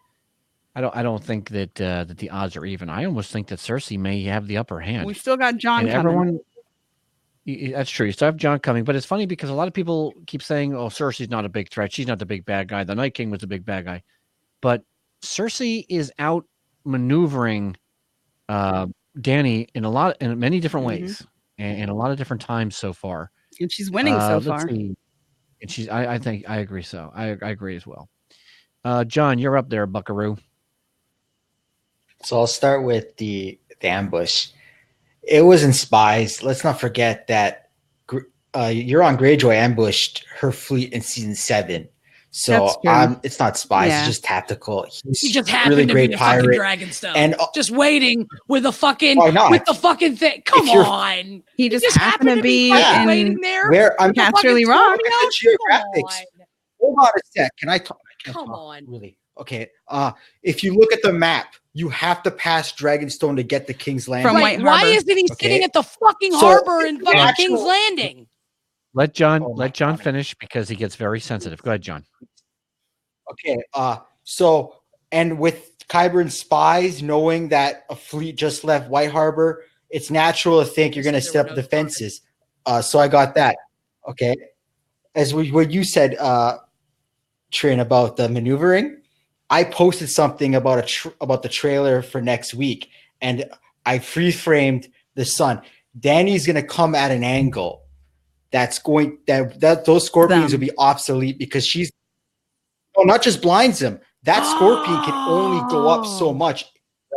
I don't think that that the odds are even. I almost think that Cersei may have the upper hand. We still got Jon And coming. everyone, that's true. You still have Jon coming, but it's funny because a lot of people keep saying, "Oh, Cersei's not a big threat. She's not the big bad guy. The Night King was the big bad guy," but Cersei is out maneuvering Dany in many different ways and a lot of different times so far. And she's winning so far. See. And I think I agree. So I agree as well. John, you're up there, Buckaroo. So I'll start with the ambush. It was in Spies. Let's not forget that Euron Greyjoy ambushed her fleet in season 7. So That's true. it's not spies, Yeah. it's just tactical. He He's just a happened really to be great the fucking pirate. Dragonstone, And just waiting with a fucking why not? with the fucking thing. Come you're- on, He just happened to be fucking in waiting there. where I'm with the Casterly fucking Rock. Scorpio? Look at the Come geographics. on. Hold on a sec. Can I talk? I can't Come talk, on. really. Okay. If you look at the map, you have to pass Dragonstone to get the King's Landing. From Right, White why Harbor. isn't he Okay. sitting at the fucking So, harbor in fucking actual- King's Landing? Let John Oh my God. finish because he gets very sensitive. Go ahead, John. Okay. So and with Qyburn's spies knowing that a fleet just left White Harbor, it's natural to think you're going to There step were up no defenses. So I got that. Okay. What you said, Trin, about the maneuvering, I posted something about about the trailer for next week, and I free-framed the sun. Danny's going to come at an angle that's going that those scorpions Them. will be obsolete because she's not just blinds them. That scorpion can only go up so much,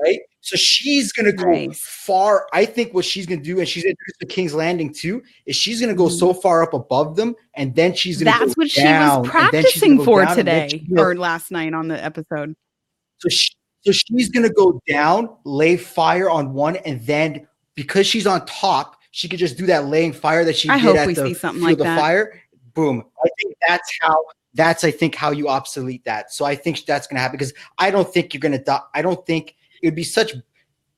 right? So she's gonna go Nice. far. I think what she's gonna do, and she's gonna do the King's Landing too, is she's gonna go so far up above them, and then she's gonna That's go what she down, was and then she's gonna practicing go for down, and then today she's gonna- or last night on the episode. so she's gonna go down, lay fire on one, and then because she's on top, she could just do that laying fire that she I did hope at we the see something field like of that. fire. Boom! I think that's I think how you obsolete that. So I think that's gonna happen because I don't think you're gonna die. I don't think it would be such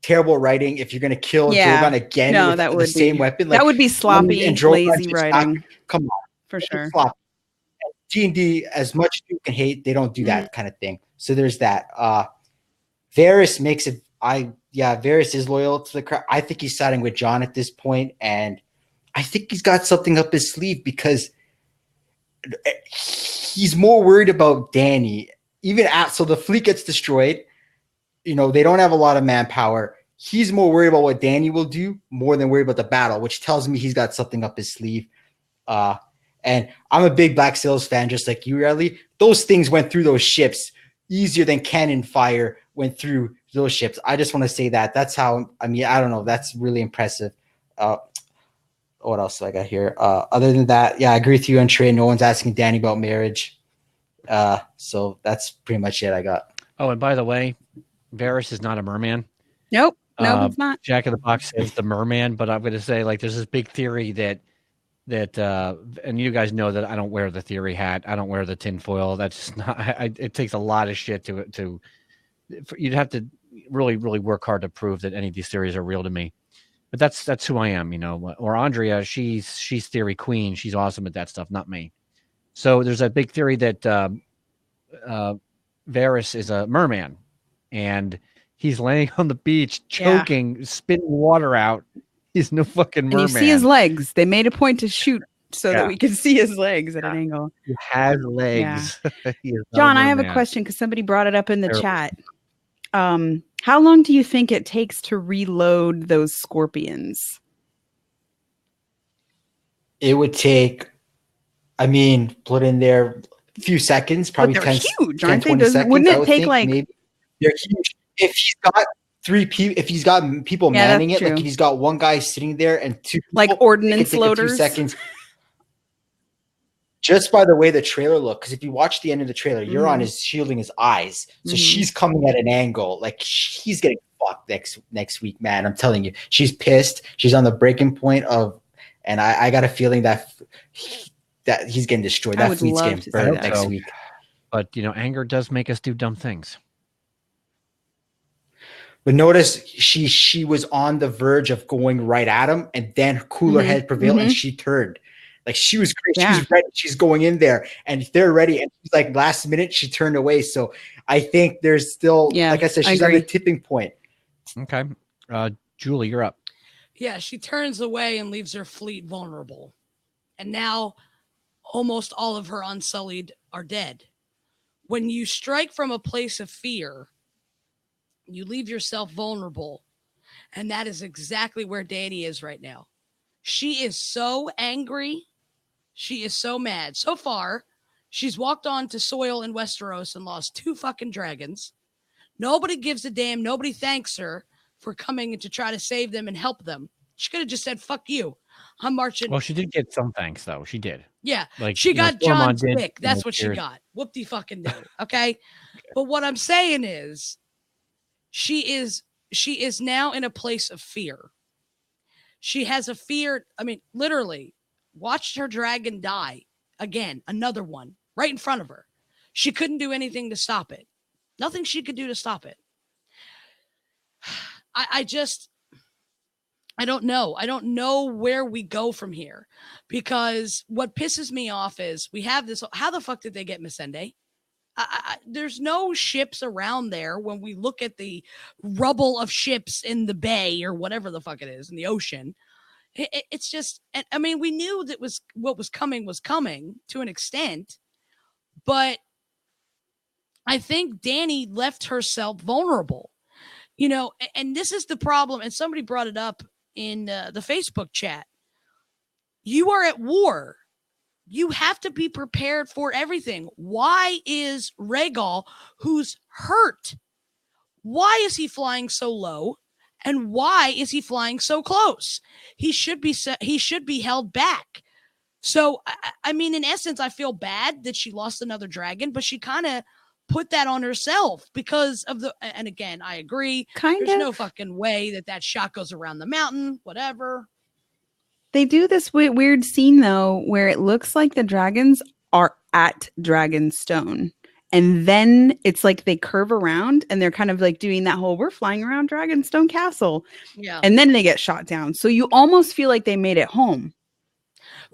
terrible writing if you're gonna kill Yeah. Drogon again No, with that the would same be weapon. that would be sloppy, and Drogon lazy just writing come on, for it's sure. sloppy. D&D, as much as you can hate, they don't do that kind of thing. So there's that. Varys makes it. Varys is loyal to the crowd. I think he's siding with John at this point, and I think he's got something up his sleeve because he's more worried about Dany. So the fleet gets destroyed. You know, they don't have a lot of manpower. He's more worried about what Dany will do more than worried about the battle, which tells me he's got something up his sleeve. And I'm a big Black Sails fan, just like you, Riley. Those things went through those ships easier than cannon fire went through those ships. I just want to say that. That's how, I don't know. That's really impressive. What else do I got here? Other than that, I agree with you on Trey. No one's asking Dany about marriage. So that's pretty much it I got. Oh, and by the way, Varys is not a merman. Nope. No, it's not. Jack in the Box says the merman, but I'm going to say there's this big theory that and you guys know that I don't wear the theory hat. I don't wear the tinfoil. That's just not. It takes a lot of shit to you'd have to really, really work hard to prove that any of these theories are real to me. But that's who I am, Or Andrea, she's theory queen. She's awesome at that stuff, not me. So there's a big theory that Varys is a merman, and he's laying on the beach, choking, spitting water out. He's no fucking merman. And you see his legs. They made a point to shoot so that we could see his legs at an angle. He has legs. He is not John, a I have a merman. question because somebody brought it up in the Terrible. chat. How long do you think it takes to reload those scorpions? It would take, put in there a few seconds, probably But they're 10, huge, 10, aren't they? 20 seconds. Wouldn't I it would take think, like maybe. They're huge. If he's got if he's got people Yeah, manning that's it, like true. if he's got one guy sitting there and two like people, it ordnance could take a few loaders? seconds. Just by the way the trailer looked, because if you watch the end of the trailer, Euron is shielding his eyes, so she's coming at an angle, like he's getting fucked next week, man. I'm telling you, she's pissed. She's on the breaking point of, and I got a feeling that he's getting destroyed. I That would fleet's love getting to see burned that. next week. But anger does make us do dumb things. But notice she was on the verge of going right at him, and then cooler head prevailed, and she turned. Like she was great. Yeah. She's ready. She's going in there, and they're ready. And she's like last minute, she turned away. So I think there's still, like I said, she's on the tipping point. Okay. Julie, you're up. Yeah, she turns away and leaves her fleet vulnerable. And now almost all of her Unsullied are dead. When you strike from a place of fear, you leave yourself vulnerable. And that is exactly where Dany is right now. She is so angry. She is so mad. So far, she's walked on to soil in Westeros and lost 2 fucking dragons. Nobody gives a damn. Nobody thanks her for coming to try to save them and help them. She could have just said, fuck you. I'm marching. Well, she did get some thanks though. She did. Yeah, Like she got Tormund John's did, pick. That's what she cheers. got. Whoop-de fucking do. Okay. But what I'm saying is she is now in a place of fear. She has a fear. I mean, literally, watched her dragon die again, another one right in front of her. She couldn't do anything to stop it. Nothing she could do to stop it. I don't know. I don't know where we go from here, because what pisses me off is we have this. How the fuck did they get Missandei? There's no ships around there when we look at the rubble of ships in the bay or whatever the fuck it is in the ocean. It's just, I mean, we knew that what was coming to an extent, but I think Dany left herself vulnerable, and this is the problem. And somebody brought it up in the Facebook chat. You are at war. You have to be prepared for everything. Why is Rhaegal, who's hurt, why is he flying so low? And why is he flying so close? He should be held back. So, I mean, in essence, I feel bad that she lost another dragon, but she kind of put that on herself because of and again, I agree. There's no fucking way that shot goes around the mountain, whatever. They do this weird scene, though, where it looks like the dragons are at Dragonstone. And then it's like they curve around and they're kind of like doing that whole, we're flying around Dragonstone Castle. Yeah. And then they get shot down. So you almost feel like they made it home.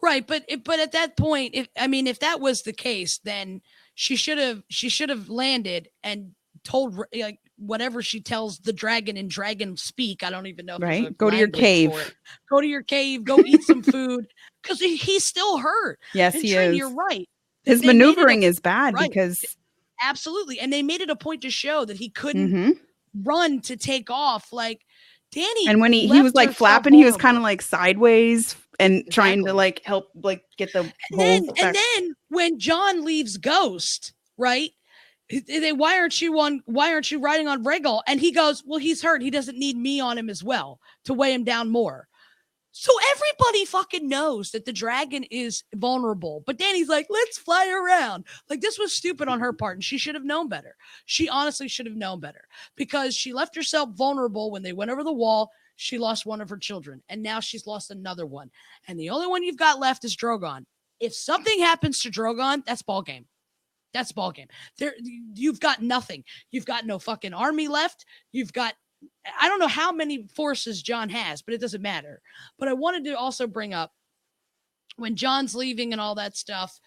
Right. But at that point, if that was the case, then she should have landed and told, like, whatever she tells the dragon in dragon speak. I don't even know. Right. Go to your cave. Go to your cave. Go eat some food. Because he's still hurt. Yes, and he Trin, is. You're right. His maneuvering is bad because. Absolutely. And they made it a point to show that he couldn't run to take off. Like Dany. And when he was like flapping, he was kind of like sideways and trying to like help like get the and then when Jon leaves Ghost, right? Why aren't you riding on Rhaegal? And he goes, well, he's hurt. He doesn't need me on him as well to weigh him down more. So everybody fucking knows that the dragon is vulnerable. But Dany's like, let's fly around. Like, this was stupid on her part, and she should have known better. She honestly should have known better, because she left herself vulnerable when they went over the wall. She lost one of her children, and now she's lost another one. And the only one you've got left is Drogon. If something happens to Drogon, that's ball game. That's ball game. You've got nothing. You've got no fucking army left. You've got, I don't know how many forces Jon has, but it doesn't matter. But I wanted to also bring up when Jon's leaving and all that stuff.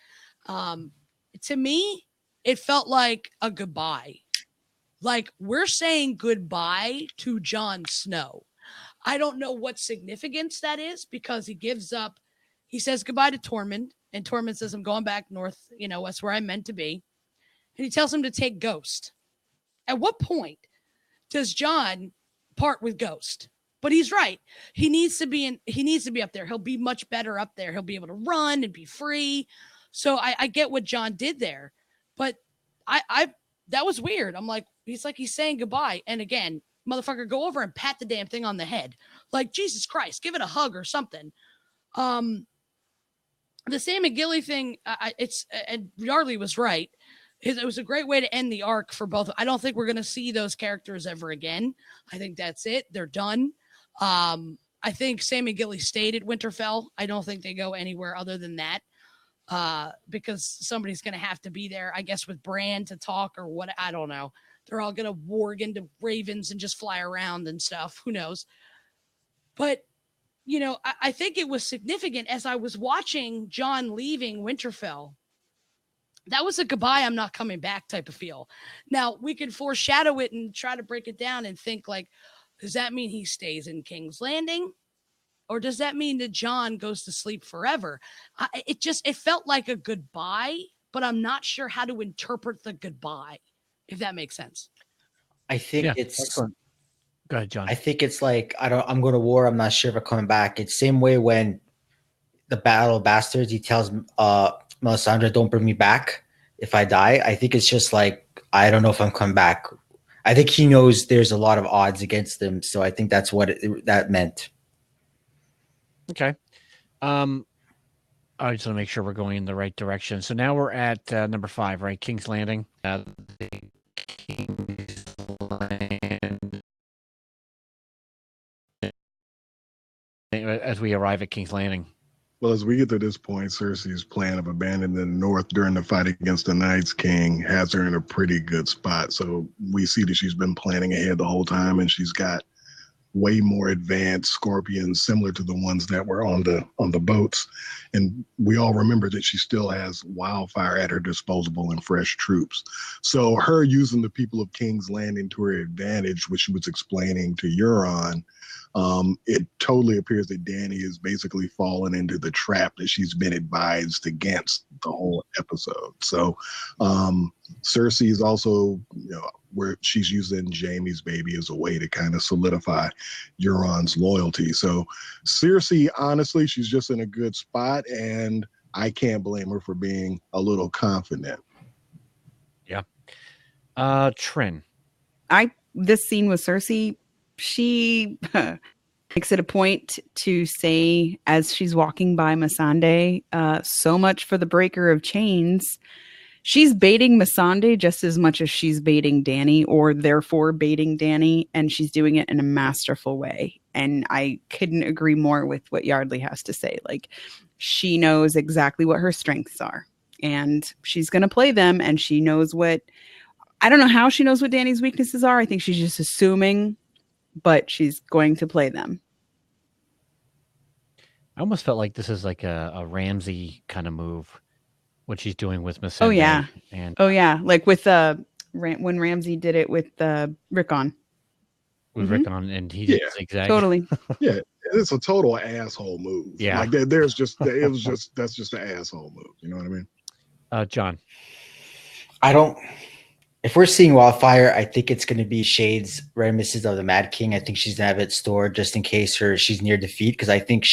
To me, it felt like a goodbye. Like, we're saying goodbye to Jon Snow. I don't know what significance that is, because he says goodbye to Tormund, and Tormund says, I'm going back north. That's where I'm meant to be. And he tells him to take Ghost. At what point does Jon part with Ghost? But he's right. He needs to be up there. He'll be much better up there. He'll be able to run and be free. So I get what Jon did there, but that was weird. I'm like, he's saying goodbye. And again, motherfucker, go over and pat the damn thing on the head. Like, Jesus Christ, give it a hug or something. The Sam and Gilly thing, and Yarley was right. It was a great way to end the arc for both. I don't think we're going to see those characters ever again. I think that's it. They're done. I think Sam and Gilly stayed at Winterfell. I don't think they go anywhere other than that, because somebody's going to have to be there, I guess, with Bran to talk or what. I don't know. They're all going to warg into ravens and just fly around and stuff. Who knows? But, I think it was significant as I was watching Jon leaving Winterfell. That was a goodbye, I'm not coming back type of feel. Now, we could foreshadow it and try to break it down and think, like, does that mean he stays in King's Landing? Or does that mean that Jon goes to sleep forever? It felt like a goodbye, but I'm not sure how to interpret the goodbye, if that makes sense. I think excellent. Go ahead, Jon. I think it's like, I'm going to war. I'm not sure if I'm coming back. It's the same way when the Battle of Bastards, he tells Melisandre, don't bring me back if I die. I think it's just like, I don't know if I'm coming back. I think he knows there's a lot of odds against him. So I think that's what that meant. Okay. I just want to make sure we're going in the right direction. So now we're at number 5, right? King's Landing. The King's Land. As we arrive at King's Landing. Well, as we get to this point, Cersei's plan of abandoning the North during the fight against the Night's King has her in a pretty good spot. So we see that she's been planning ahead the whole time, and she's got way more advanced scorpions similar to the ones that were on the boats. And we all remember that she still has wildfire at her disposal and fresh troops. So her using the people of King's Landing to her advantage, which she was explaining to Euron, it totally appears that Dany is basically fallen into the trap that she's been advised against the whole episode. So Cersei is also, where she's using Jaime's baby as a way to kind of solidify Euron's loyalty. So Cersei, honestly, she's just in a good spot, and I can't blame her for being a little confident. Yeah. Trin. This scene with Cersei, she makes it a point to say as she's walking by Missandei, so much for the breaker of chains. She's baiting Missandei just as much as she's baiting Dany, or therefore baiting Dany, and she's doing it in a masterful way. And I couldn't agree more with what Yardley has to say. Like, she knows exactly what her strengths are, and she's going to play them, and she knows I don't know how she knows what Dany's weaknesses are. I think she's just assuming, but she's going to play them. I almost felt like this is like a Ramsay kind of move, what she's doing with Missandei. Oh, yeah. And Like with when Ramsay did it with Rickon. With Rickon, and he did zigzag. Totally. Yeah, it's a total asshole move. Yeah. Like that's just an asshole move. You know what I mean? John. If we're seeing Wildfire, I think it's going to be Shade's Reminiscences of the Mad King. I think she's going to have it stored just in case she's near defeat. Because I think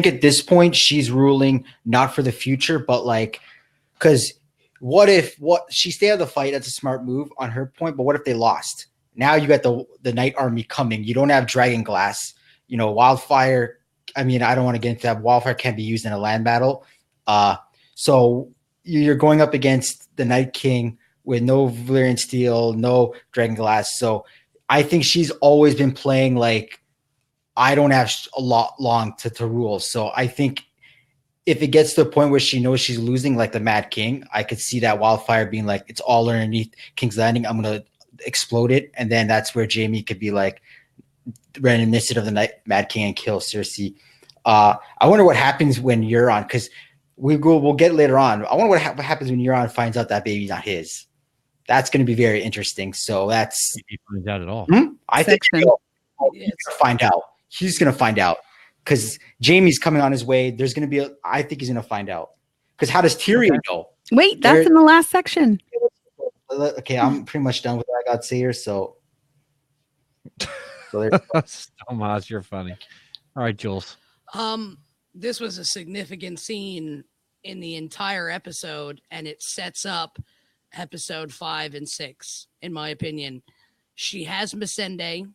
at this point she's ruling not for the future, but because what if she stay out of the fight? That's a smart move on her point. But what if they lost? Now you got the Night Army coming. You don't have Dragon Glass. Wildfire. I mean, I don't want to get into that. Wildfire can't be used in a land battle. So you're going up against the Night King with no Valyrian Steel, no Dragon Glass. So I think she's always been playing like, I don't have a lot long to rule. So I think if it gets to the point where she knows she's losing, like the Mad King, I could see that Wildfire being like, it's all underneath King's Landing. I'm going to explode it. And then that's where Jaime could be like, reminiscent of the Mad King and kill Cersei. I wonder what happens when Euron, because we'll get later on. I wonder what happens when Euron finds out that baby's not his. That's going to be very interesting. So that's. If he finds out at all. I think he's going to find out. He's going to find out because Jaime's coming on his way. There's going to be I think he's going to find out. Because how does Tyrion know? Wait, that's in the last section. Okay, I'm pretty much done with what I got to say here. So Stomaz, you're funny. All right, Jules. This was a significant scene in the entire episode, and it sets up episode 5 and 6, in my opinion. She has Missandei,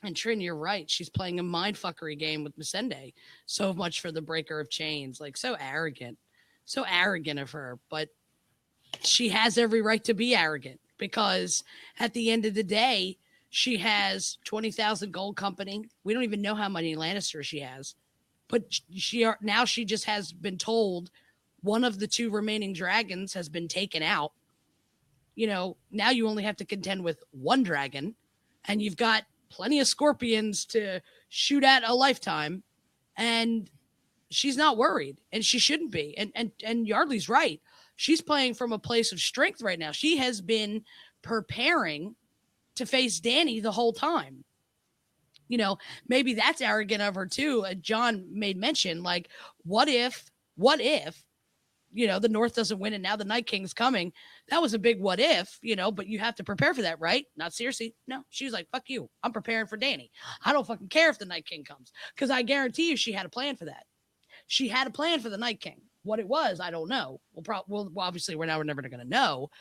and Trin, you're right. She's playing a mindfuckery game with Missandei. So much for the breaker of chains. Like, so arrogant of her. But she has every right to be arrogant, because at the end of the day, she has 20,000 gold company. We don't even know how many Lannisters she has, but now she just has been told one of the 2 remaining dragons has been taken out. Now you only have to contend with 1 dragon, and you've got plenty of scorpions to shoot at a lifetime, and she's not worried, and she shouldn't be. And Yardley's right. She's playing from a place of strength right now. She has been preparing to face Dany the whole time. Maybe that's arrogant of her too. John made mention, like, what if, the North doesn't win and now the Night King's coming? That was a big what if, but you have to prepare for that, right? Not Cersei. No, she's like, fuck you. I'm preparing for Dany. I don't fucking care if the Night King comes, because I guarantee you she had a plan for that. She had a plan for the Night King. What it was, I don't know. Well, obviously we're never going to know,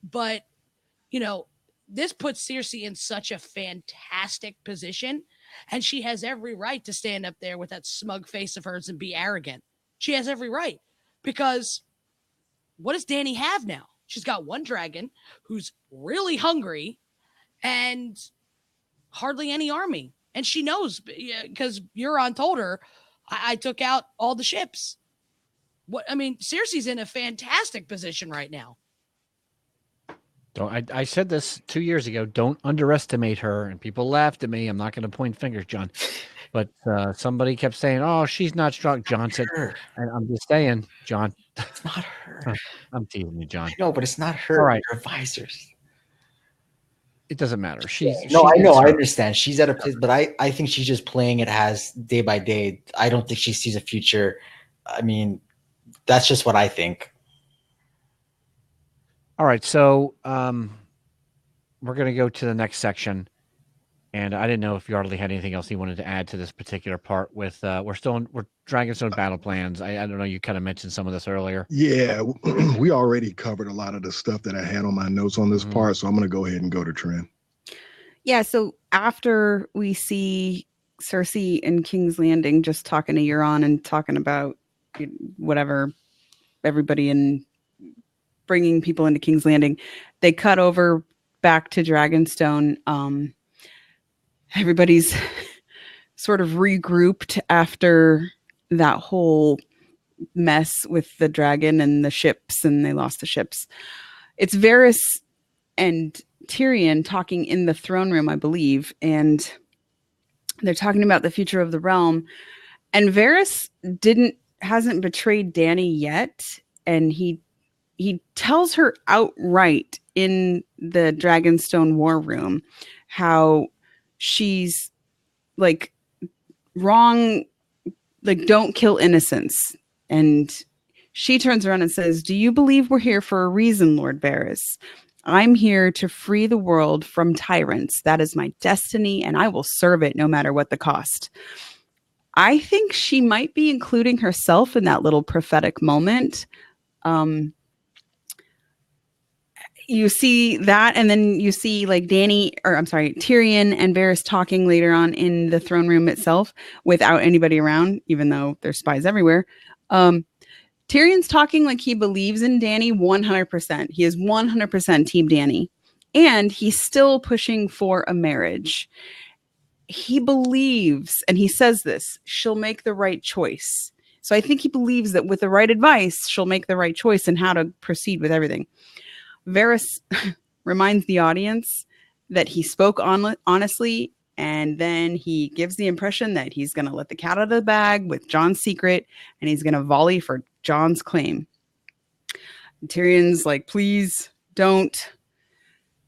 but this puts Cersei in such a fantastic position, And she has every right to stand up there with that smug face of hers and be arrogant. She has every right, because what does Dany have now? She's got one dragon who's really hungry and hardly any army. And she knows, because Euron told her, I took out all the ships. Cersei's in a fantastic position right now. I said this 2 years ago. Don't underestimate her. And people laughed at me. I'm not going to point fingers, John. But somebody kept saying, "Oh, she's not strong." John said, and I'm just saying, John. It's not her. I'm teasing you, John. No, but it's not her. All right. Her advisors. It doesn't matter. I know. I understand. She's at a place, but I think she's just playing it as day by day. I don't think she sees a future. I mean, that's just what I think. All right, so we're going to go to the next section, and I didn't know if Yardley had anything else he wanted to add to this particular part. With we're Dragonstone battle plans. I don't know. You kind of mentioned some of this earlier. Yeah, we already covered a lot of the stuff that I had on my notes on this part, so I'm going to go ahead and go to Trin. Yeah, so after we see Cersei and King's Landing just talking to Euron and talking about whatever, everybody in bringing people into King's Landing, they cut over back to Dragonstone. Everybody's sort of regrouped after that whole mess with the dragon and the ships, and they lost the ships. It's Varys and Tyrion talking in the throne room, I believe, and they're talking about the future of the realm. And Varys hasn't betrayed Dany yet, and he tells her outright in the Dragonstone war room how she's like wrong, like don't kill innocents. And she turns around and says, "Do you believe we're here for a reason, Lord Varys? I'm here to free the world from tyrants. That is my destiny, and I will serve it no matter what the cost." I think she might be including herself in that little prophetic moment. You see that, and then you see like Tyrion and Varys talking later on in the throne room itself without anybody around, even though there's spies everywhere. Tyrion's talking like he believes in Dany 100%. He is 100% team Dany, and he's still pushing for a marriage. He believes, and he says this, she'll make the right choice. So I think he believes that with the right advice, she'll make the right choice in how to proceed with everything. Varys reminds the audience that he spoke honestly, and then he gives the impression that he's going to let the cat out of the bag with Jon's secret, and he's going to volley for Jon's claim. And Tyrion's like, "Please don't."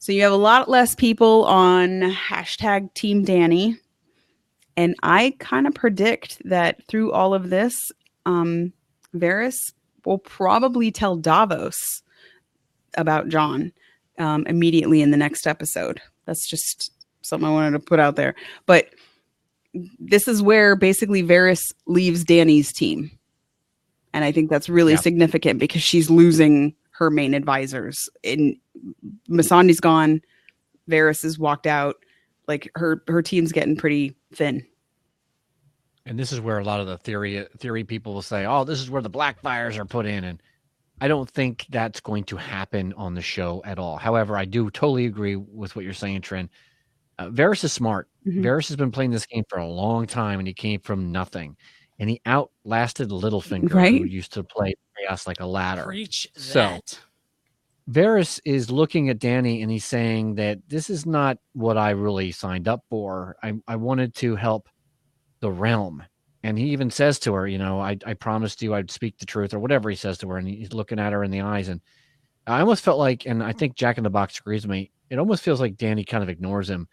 So you have a lot less people on hashtag Team Dany, and I kind of predict that through all of this, Varys will probably tell Davos about Jon immediately in the next episode. That's just something I wanted to put out there. But this is where basically Varys leaves Dany's team. And I think that's really significant because she's losing her main advisors. Missandei's gone. Varys has walked out. Like her team's getting pretty thin. And this is where a lot of the theory people will say, "Oh, this is where the Blackfires are put in." And I don't think that's going to happen on the show at all. However, I do totally agree with what you're saying, Trin. Varys is smart. Mm-hmm. Varys has been playing this game for a long time, and he came from nothing. And he outlasted Littlefinger, who used to play chaos like a ladder. Preach that. So Varys is looking at Dany, and he's saying that this is not what I really signed up for. I wanted to help the realm. And he even says to her, I promised you I'd speak the truth, or whatever he says to her. And he's looking at her in the eyes. And I almost felt like, and I think Jack in the Box agrees with me, it almost feels like Dany kind of ignores him.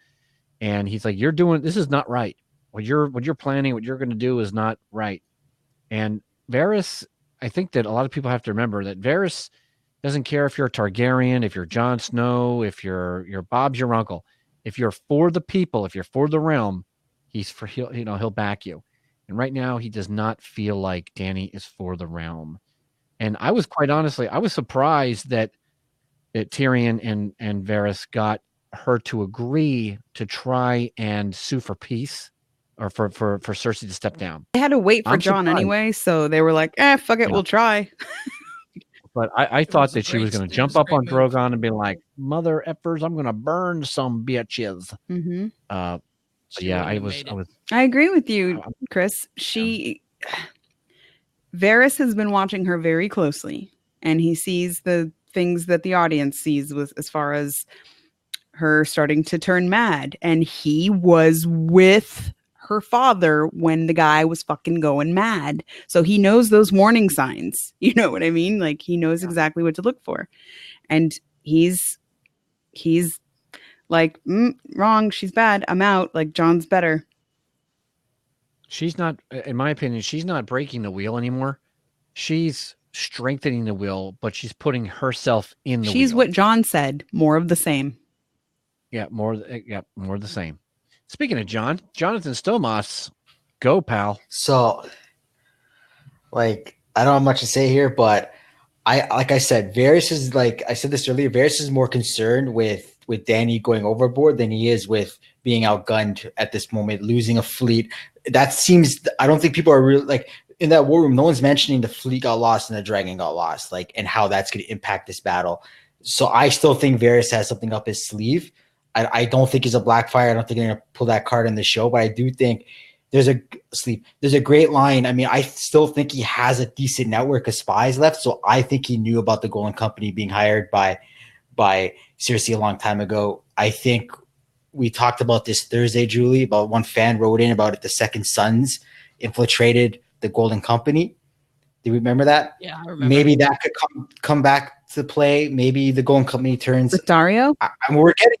And he's like, this is not right. What you're planning, what you're going to do is not right. And Varys, I think that a lot of people have to remember that Varys doesn't care if you're a Targaryen, if you're Jon Snow, if you're Bob's your uncle. If you're for the people, if you're for the realm, he'll back you. And right now, he does not feel like Dany is for the realm. And I was surprised that Tyrion and Varys got her to agree to try and sue for peace or for Cersei to step down. They had to wait for I'm John surprised. anyway, so they were like, fuck it, Yeah. we'll try. But I thought was a that she was great- going to it jump was a up great on move. Drogon and be like, "Mother effers, I'm going to burn some bitches." Mm-hmm. But She yeah, wouldn't have made I it. was. I agree with you, Chris. Varys has been watching her very closely, and he sees the things that the audience sees with as far as her starting to turn mad. And he was with her father when the guy was fucking going mad. So he knows those warning signs. You know what I mean? Like he knows exactly what to look for. And he's like, wrong, she's bad. I'm out. Like John's better. She's not, in my opinion, she's not breaking the wheel anymore. She's strengthening the wheel, but she's putting herself in the She's wheel. what John said, more of the same. Yeah, more of the same. Speaking of John, Jonathan Stolmas, go pal. So, like, I don't have much to say here, but like I said, Varys is like I said this earlier. Varys is more concerned with Dany going overboard than he is with being outgunned at this moment, losing a fleet. That seems. I don't think people are really like in that war room. No one's mentioning the fleet got lost and the dragon got lost, like, and how that's going to impact this battle. So I still think Varys has something up his sleeve. I don't think he's a Blackfire. I don't think they're going to pull that card in the show, but I do think there's a great line. I mean, I still think he has a decent network of spies left. So I think he knew about the Golden Company being hired by Cersei a long time ago. I think we talked about this Thursday, Julie, about one fan wrote in about it. The Second Sons infiltrated the Golden Company. Do you remember that? Yeah, I remember. Maybe that could come back to play. Maybe the Golden Company turns. With Dario? We're getting.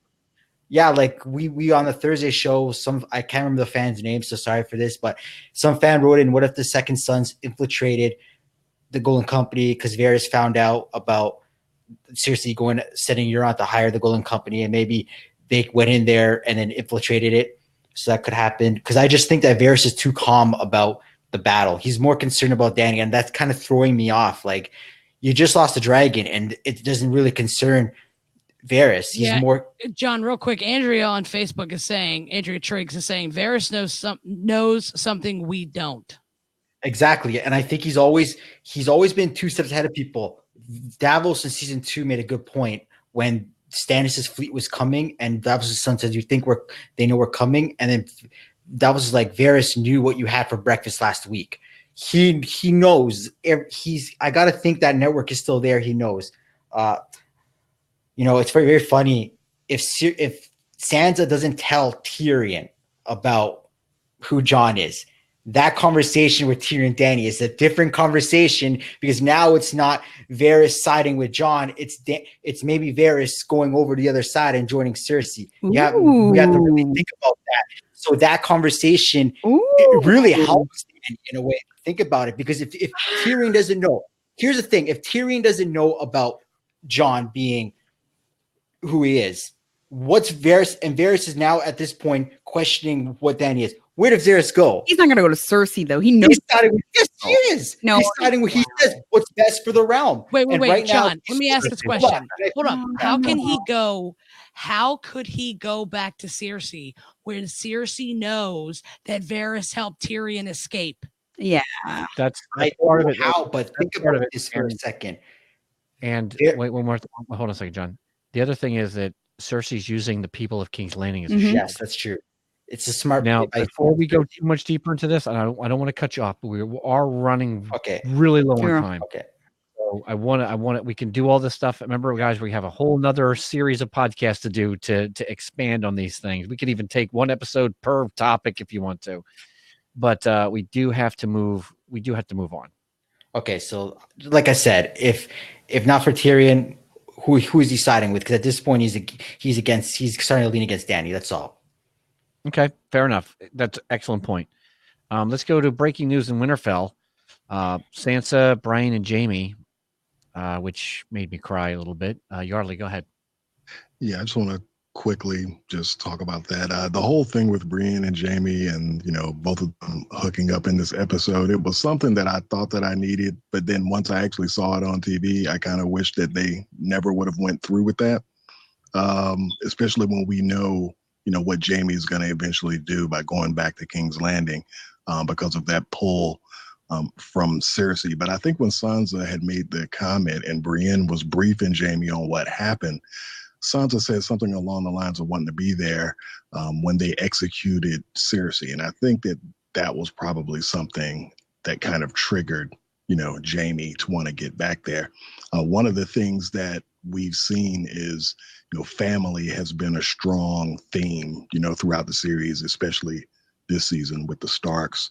Yeah, like we on the Thursday show, I can't remember the fan's name, so sorry for this, but some fan wrote in, what if the Second Sons infiltrated the Golden Company because Varys found out about Cersei setting Euron to hire the Golden Company, and maybe they went in there and then infiltrated it. So that could happen. Because I just think that Varys is too calm about the battle. He's more concerned about Dany, and that's kind of throwing me off. Like, you just lost a dragon, and it doesn't really concern Varys. He's more John, real quick. Andrea on Facebook is saying, Andrea Triggs is saying, Varys knows something we don't. exactly, and I think he's always been 2 steps ahead of people. Davos in season 2 made a good point when Stannis' fleet was coming, and Davos' son said, "You think they know we're coming?" And then Davos is like, "Varys knew what you had for breakfast last week. He knows. I gotta think that network is still there. He knows." It's very, very funny if Sansa doesn't tell Tyrion about who Jon is. That conversation with Tyrion and Dany is a different conversation because now it's not Varys siding with Jon. It's maybe Varys going over to the other side and joining Cersei. We have to really think about that. So that conversation it really helps in a way. Think about it, because if Tyrion doesn't know, here's the thing: if Tyrion doesn't know about Jon being who he is, what's Varys? And Varys is now at this point questioning what Dany is. Where does Varys go? He's not going to go to Cersei, though. He knows. Yes, he is. No. He's deciding what he says, what's best for the realm. Wait, And right John. now, Let me ask this question. Hold on. How could he go back to Cersei when Cersei knows that Varys helped Tyrion escape? Yeah. That's I part don't of know it. how, but think part about of it. this for a second. And Yeah. wait, one more. Hold on a second, John. The other thing is that Cersei's using the people of King's Landing as a shield. Yes, that's true. It's a smart. Now, before we go too much deeper into this, and I don't want to cut you off, but we are running really low on time. Okay. So I want to. We can do all this stuff. Remember, guys, we have a whole nother series of podcasts to do to expand on these things. We could even take one episode per topic if you want to, but we do have to move. We do have to move on. Okay, so like I said, if not for Tyrion, who is he siding with? Because at this point, he's starting to lean against Dany. That's all. Okay, fair enough. That's an excellent point. Let's go to breaking news in Winterfell. Sansa, Brian, and Jaime, which made me cry a little bit. Yardley, go ahead. Yeah, I just want to quickly just talk about that. The whole thing with Brienne and Jaime and, both of them hooking up in this episode, it was something that I thought that I needed. But then once I actually saw it on TV, I kind of wish that they never would have went through with that, especially when we know, what Jaime's going to eventually do by going back to King's Landing because of that pull from Cersei. But I think when Sansa had made the comment and Brienne was briefing Jaime on what happened, Sansa said something along the lines of wanting to be there when they executed Cersei. And I think that was probably something that kind of triggered, Jaime to want to get back there. One of the things that we've seen is, family has been a strong theme, throughout the series, especially this season with the Starks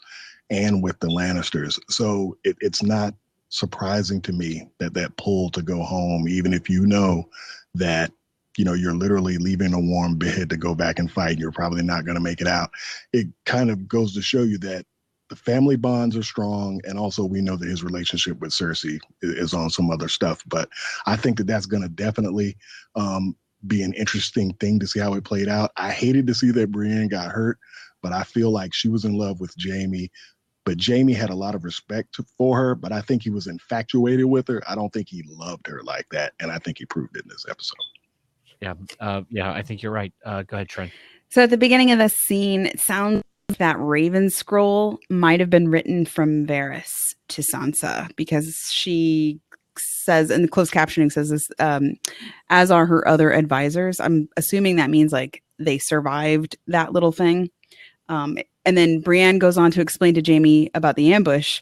and with the Lannisters. So it's not surprising to me that pull to go home, even if that, you're literally leaving a warm bed to go back and fight. You're probably not going to make it out. It kind of goes to show you that the family bonds are strong. And also we know that his relationship with Cersei is on some other stuff. But I think that's going to definitely be an interesting thing to see how it played out. I hated to see that Brienne got hurt, but I feel like she was in love with Jaime. But Jaime had a lot of respect for her, but I think he was infatuated with her. I don't think he loved her like that. And I think he proved it in this episode. Yeah, I think you're right. Go ahead, Trent. So at the beginning of the scene, it sounds like that Raven scroll might have been written from Varys to Sansa, because she says, in the closed captioning says this, as are her other advisors. I'm assuming that means like they survived that little thing. And then Brienne goes on to explain to Jaime about the ambush.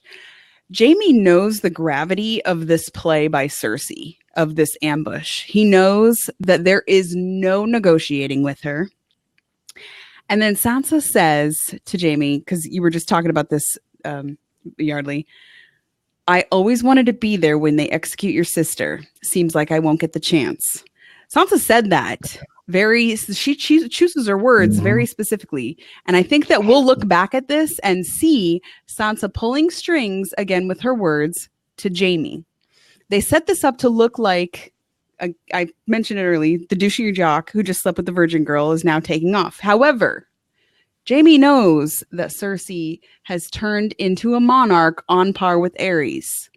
Jaime knows the gravity of this play by Cersei, of this ambush. He knows that there is no negotiating with her. And then Sansa says to Jaime, because you were just talking about this, Yardley, I always wanted to be there when they execute your sister. Seems like I won't get the chance. Sansa said that. She chooses her words very specifically. And I think that we'll look back at this and see Sansa pulling strings again with her words to Jaime. They set this up to look like, I mentioned it early, the douchey jock who just slept with the virgin girl is now taking off. However, Jaime knows that Cersei has turned into a monarch on par with Aerys.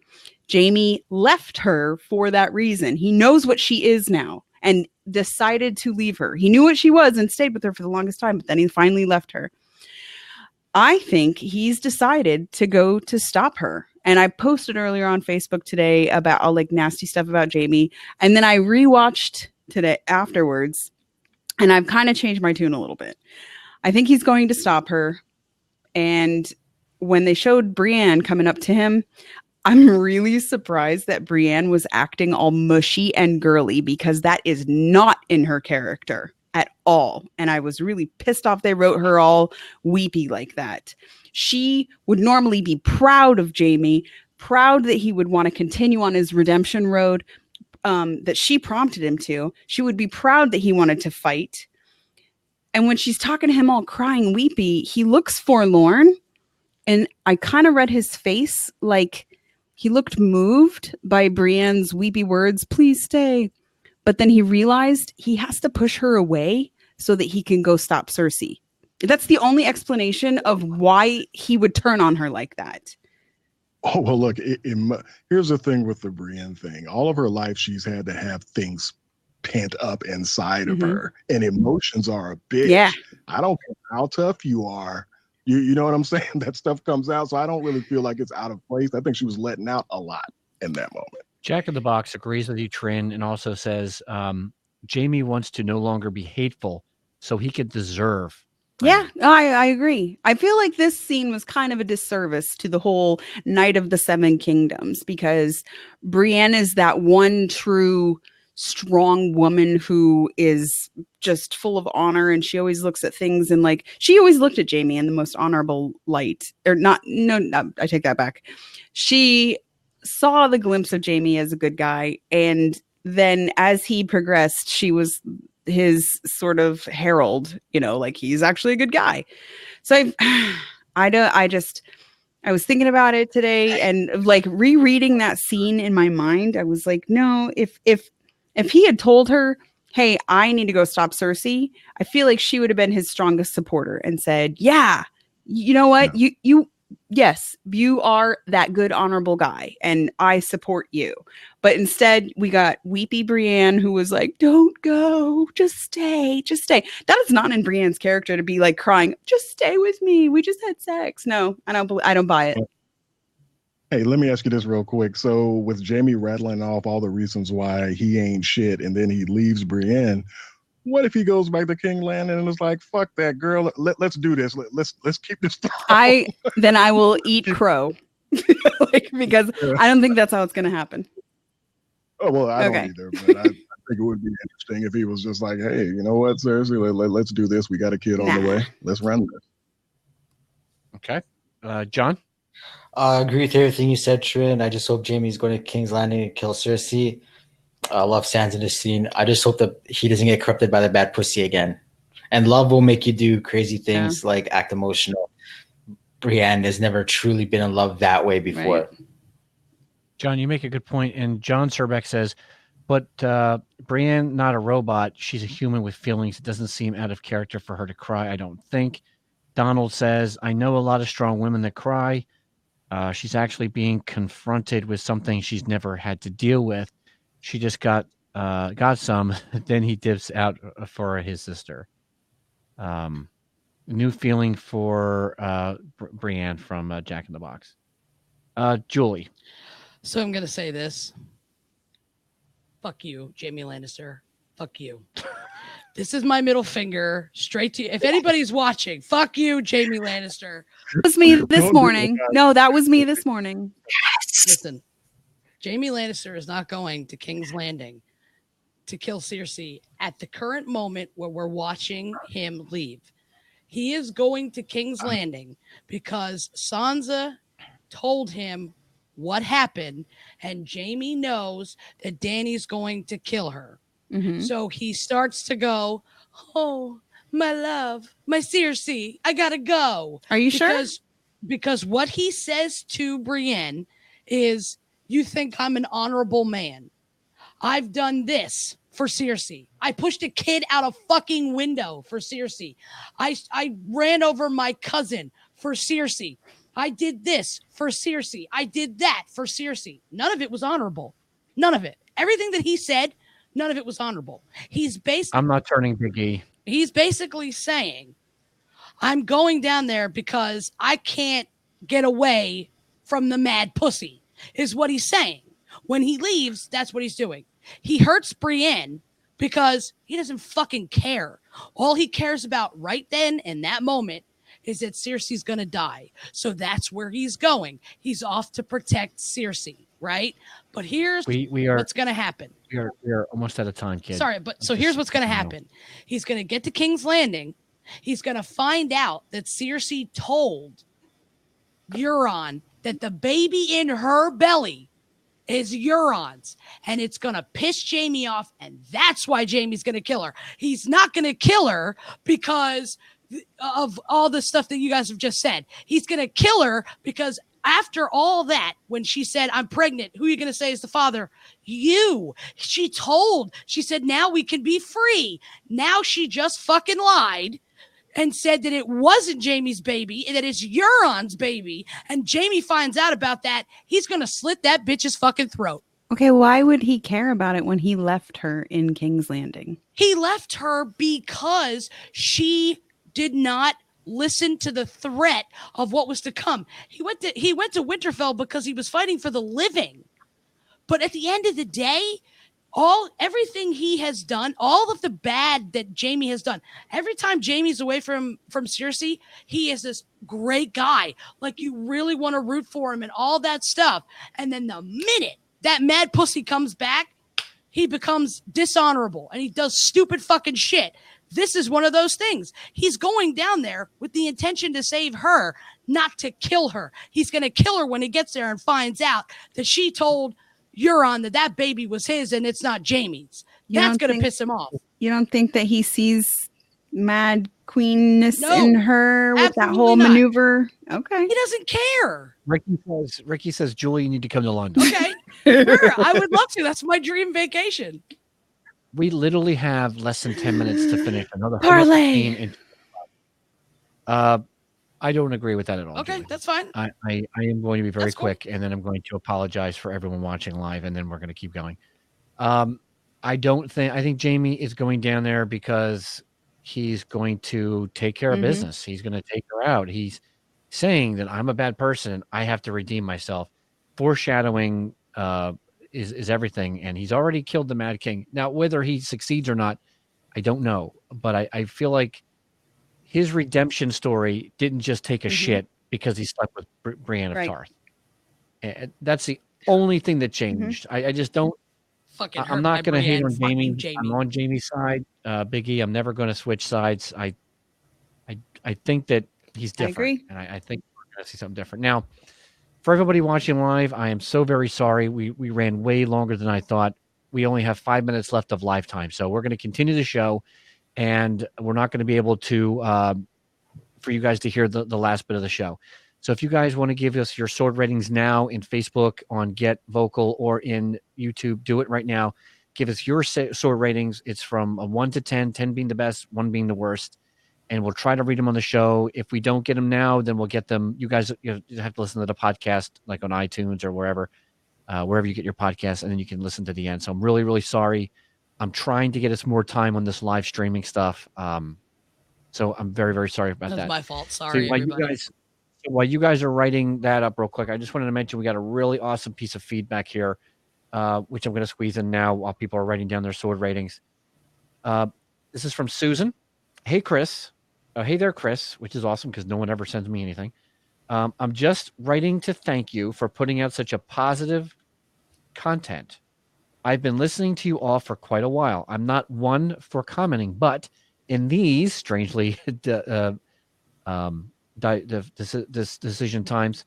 Jaime left her for that reason. He knows what she is now and decided to leave her. He knew what she was and stayed with her for the longest time, but then he finally left her. I think he's decided to go to stop her. And I posted earlier on Facebook today about all like nasty stuff about Jaime. And then I rewatched today afterwards, and I've kind of changed my tune a little bit. I think he's going to stop her. And when they showed Brienne coming up to him, I'm really surprised that Brienne was acting all mushy and girly, because that is not in her character at all. And I was really pissed off they wrote her all weepy like that. She would normally be proud of Jaime, proud that he would want to continue on his redemption road, that she prompted him to. She would be proud that he wanted to fight. And when she's talking to him all crying, weepy, he looks forlorn. And I kind of read his face like he looked moved by Brienne's weepy words, please stay. But then he realized he has to push her away so that he can go stop Cersei. That's the only explanation of why he would turn on her like that. Oh, well, look, here's the thing with the Brienne thing. All of her life, she's had to have things pent up inside of her, and emotions are a bitch. Yeah. I don't care how tough you are. You know what I'm saying? That stuff comes out. So I don't really feel like it's out of place. I think she was letting out a lot in that moment. Jack in the Box agrees with you, Trin, and also says Jaime wants to no longer be hateful so he could deserve. Yeah, I agree. I feel like this scene was kind of a disservice to the whole Night of the Seven Kingdoms, because Brienne is that one true strong woman who is just full of honor, and she always looks at things and like she always looked at Jaime in the most honorable light. Or not, no, I take that back. She saw the glimpse of Jaime as a good guy, and then as he progressed, she was his sort of herald, like he's actually a good guy. So I was thinking about it today, and like rereading that scene in my mind, I was like, no, if he had told her, hey, I need to go stop Cersei, I feel like she would have been his strongest supporter and said, yeah, you know what? Yeah. yes, you are that good, honorable guy, and I support you. But instead, we got weepy Brienne, who was like, "Don't go, just stay, just stay." That is not in Brienne's character to be like crying, "Just stay with me. We just had sex." No, I don't buy it. Hey, let me ask you this real quick. So, with Jamie rattling off all the reasons why he ain't shit, and then he leaves Brienne, what if he goes back to King Landing and is like, "Fuck that girl. Let's do this. Let's keep this." Then I will eat crow, like, because I don't think that's how it's gonna happen. Oh well, I Okay. don't either, but I think it would be interesting if he was just like, "Hey, you know what? Seriously, let's do this. We got a kid on the Nah. way. Let's run this." Okay. John? I agree with everything you said, Trin. I just hope Jamie's going to King's Landing and kill Cersei. I love Sansa in this scene. I just hope that he doesn't get corrupted by the bad pussy again. And love will make you do crazy things like act emotional. Brienne has never truly been in love that way before. Right. John, you make a good point. And John Surbeck says, but Brienne, not a robot. She's a human with feelings. It doesn't seem out of character for her to cry, I don't think. Donald says, I know a lot of strong women that cry. She's actually being confronted with something she's never had to deal with. She just got some. Then he dips out for his sister. New feeling for Brienne from Jack in the Box. Julie. So I'm going to say this. Fuck you, Jamie Lannister. Fuck you. This is my middle finger straight to you. If anybody's watching, fuck you, Jamie Lannister. That was me this morning. No, that was me this morning. Listen, Jamie Lannister is not going to King's Landing to kill Cersei at the current moment where we're watching him leave. He is going to King's Landing because Sansa told him what happened, and Jamie knows that Dany's going to kill her. Mhm. So he starts to go, oh, my love, my Cersei, I gotta go. Are you sure? Because what he says to Brienne is, you think I'm an honorable man. I've done this for Cersei. I pushed a kid out a fucking window for Cersei. I ran over my cousin for Cersei. I did this for Cersei. I did that for Cersei. None of it was honorable. None of it. Everything that he said, none of it was honorable. I'm not turning Big E. He's basically saying, I'm going down there because I can't get away from the mad pussy, is what he's saying. When he leaves, that's what he's doing. He hurts Brienne because he doesn't fucking care. All he cares about right then in that moment is that Cersei's going to die. So that's where he's going. He's off to protect Cersei, right? But here's what's going to happen. We are almost out of time, kid. Sorry, but so here's what's going to happen. He's going to get to King's Landing. He's going to find out that Cersei told Euron that the baby in her belly is Euron's, and it's going to piss Jamie off, and that's why Jamie's going to kill her. He's not going to kill her because of all the stuff that you guys have just said. He's going to kill her because after all that, when she said, I'm pregnant, who are you going to say is the father? You. She said, now we can be free. Now she just fucking lied and said that it wasn't Jamie's baby and that it's Euron's baby. And Jamie finds out about that. He's going to slit that bitch's fucking throat. Okay, why would he care about it when he left her in King's Landing? He left her because she did not listen to the threat of what was to come. He went to Winterfell because he was fighting for the living. But at the end of the day, everything he has done, all of the bad that Jamie has done, every time Jamie's away from Cersei, he is this great guy. Like, you really want to root for him and all that stuff. And then the minute that mad pussy comes back, he becomes dishonorable and he does stupid fucking shit. This is one of those things. He's going down there with the intention to save her, not to kill her. He's going to kill her when he gets there and finds out that she told Euron that baby was his and it's not Jamie's. That's going to piss him off. You don't think that he sees mad queenness in her with that absolutely whole not. maneuver? Okay. He doesn't care. Ricky says, Julie, you need to come to London. Okay. Sure, I would love to. That's my dream vacation. We literally have less than 10 minutes to finish another Parlay. I don't agree with that at all. Okay, Julie. that's fine. I am going to be very That's cool. quick, and then I'm going to apologize for everyone watching live, and then we're going to keep going. I think Jamie is going down there because he's going to take care of business. He's going to take her out. He's saying that I'm a bad person. I have to redeem myself. Foreshadowing is everything, and he's already killed the Mad King. Now, whether he succeeds or not, I don't know. But I feel like his redemption story didn't just take a shit because he slept with Brienne of Tarth. And that's the only thing that changed. I just don't. Fucking I'm not going to hate on Brienne. Jamie. I'm on Jamie's side. Big E, I'm never going to switch sides. I think that he's different. And I think we're going to see something different. Now, for everybody watching live, I am so very sorry. We ran way longer than I thought. We only have 5 minutes left of live time. So we're going to continue the show. And we're not going to be able to, for you guys to hear the last bit of the show. So if you guys want to give us your sword ratings now in Facebook, on Get Vocal, or in YouTube, do it right now. Give us your sword ratings. It's from a 1 to 10, 10 being the best, 1 being the worst. And we'll try to read them on the show. If we don't get them now, then we'll get them. You guys you have to listen to the podcast, like on iTunes or wherever you get your podcast, and then you can listen to the end. So I'm really, really sorry. I'm trying to get us more time on this live streaming stuff. So I'm very, very sorry about that. That's my fault. Sorry, so while you guys are writing that up real quick, I just wanted to mention we got a really awesome piece of feedback here, which I'm going to squeeze in now while people are writing down their sword ratings. This is from Susan. Hey, Chris. Hey there, Chris, which is awesome because no one ever sends me anything. I'm just writing to thank you for putting out such a positive content. I've been listening to you all for quite a while. I'm not one for commenting, but in these strangely decision times,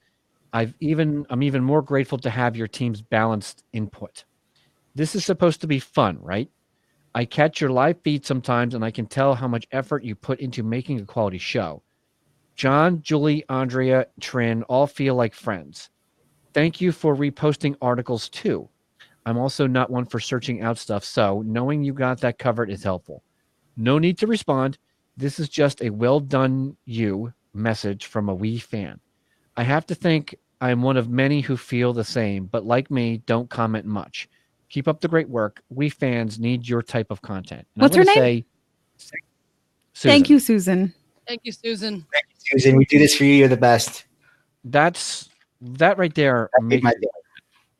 I'm even more grateful to have your team's balanced input. This is supposed to be fun, right? I catch your live feed sometimes, and I can tell how much effort you put into making a quality show. John, Julie, Andrea, Trin all feel like friends. Thank you for reposting articles too. I'm also not one for searching out stuff, so knowing you got that covered is helpful. No need to respond. This is just a well done you message from a wee fan. I have to think I'm one of many who feel the same, but like me, don't comment much. Keep up the great work. We fans need your type of content. And What's her name? Susan. Thank you, Susan. Thank you, Susan. Thank you, Susan. We do this for you. You're the best. That right there makes my day.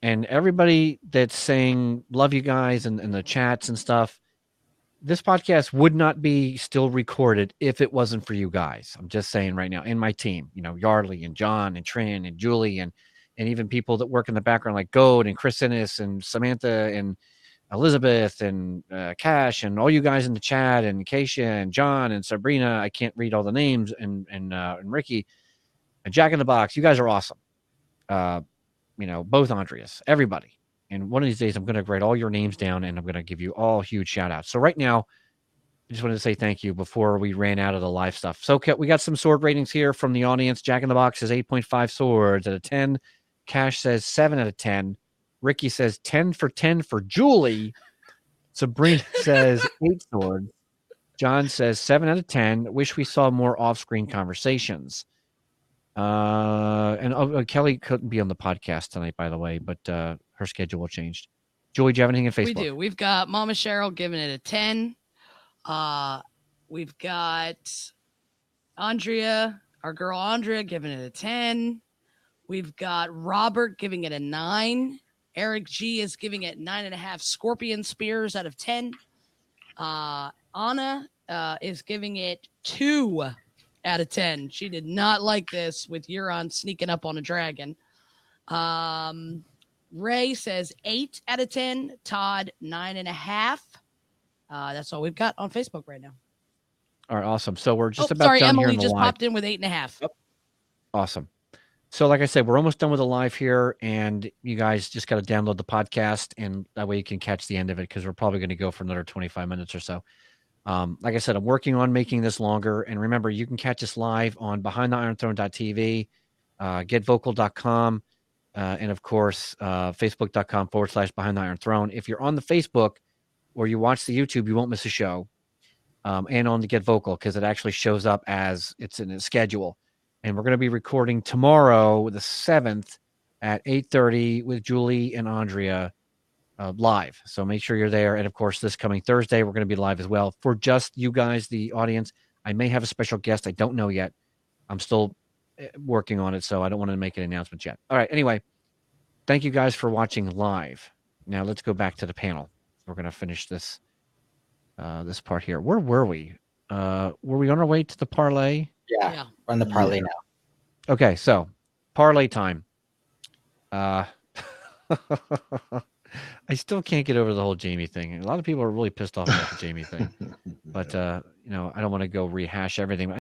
And everybody that's saying love you guys and the chats and stuff, this podcast would not be still recorded if it wasn't for you guys. I'm just saying right now, and my team, Yardley and John and Trin and Julie and even people that work in the background like Gold and Chris Innes and Samantha and Elizabeth and Cash and all you guys in the chat and Keisha and John and Sabrina. I can't read all the names and Ricky and Jack in the Box. You guys are awesome. Both Andreas, everybody. And one of these days, I'm going to write all your names down and I'm going to give you all huge shout outs. So right now, I just wanted to say thank you before we ran out of the live stuff. So we got some sword ratings here from the audience. Jack in the Box says 8.5 swords out of 10. Cash says 7 out of 10. Ricky says 10 for 10 for Julie. Sabrina says 8 swords. John says 7 out of 10. Wish we saw more off-screen conversations. Kelly couldn't be on the podcast tonight, by the way, but her schedule changed. Julie, do you have anything in Facebook? We do. We've got Mama Cheryl giving it a 10. We've got Andrea, our girl Andrea, giving it a 10. We've got Robert giving it a 9. Eric G is giving it 9.5 scorpion spears out of 10. Anna is giving it 2 out of 10. She did not like this with Euron sneaking up on a dragon. Ray says 8 out of 10. Todd, 9.5. That's all we've got on Facebook right now. All right, awesome. So we're just about done Emily here in the just live. popped in with 8.5. Yep. Awesome. So like I said, we're almost done with the live here, and you guys just got to download the podcast, and that way you can catch the end of it because we're probably going to go for another 25 minutes or so. Like I said, I'm working on making this longer. And remember, you can catch us live on BehindTheIronThrone.tv, GetVocal.com, and of course, Facebook.com/BehindTheIronThrone. If you're on the Facebook or you watch the YouTube, you won't miss a show. And on the Get Vocal, because it actually shows up as it's in a schedule. And we're going to be recording tomorrow, the 7th, at 8:30 with Julie and Andrea live. So make sure you're there. And of course, this coming Thursday, we're going to be live as well for just you guys, the audience. I may have a special guest. I don't know yet. I'm still working on it, so I don't want to make an announcement yet. All right. Anyway, thank you guys for watching live. Now let's go back to the panel. We're going to finish this this part here. Where were we? Were we on our way to the parlay? Yeah, we're on the parlay now. Okay, so parlay time. I still can't get over the whole Jamie thing. A lot of people are really pissed off about the Jamie thing. But I don't want to go rehash everything.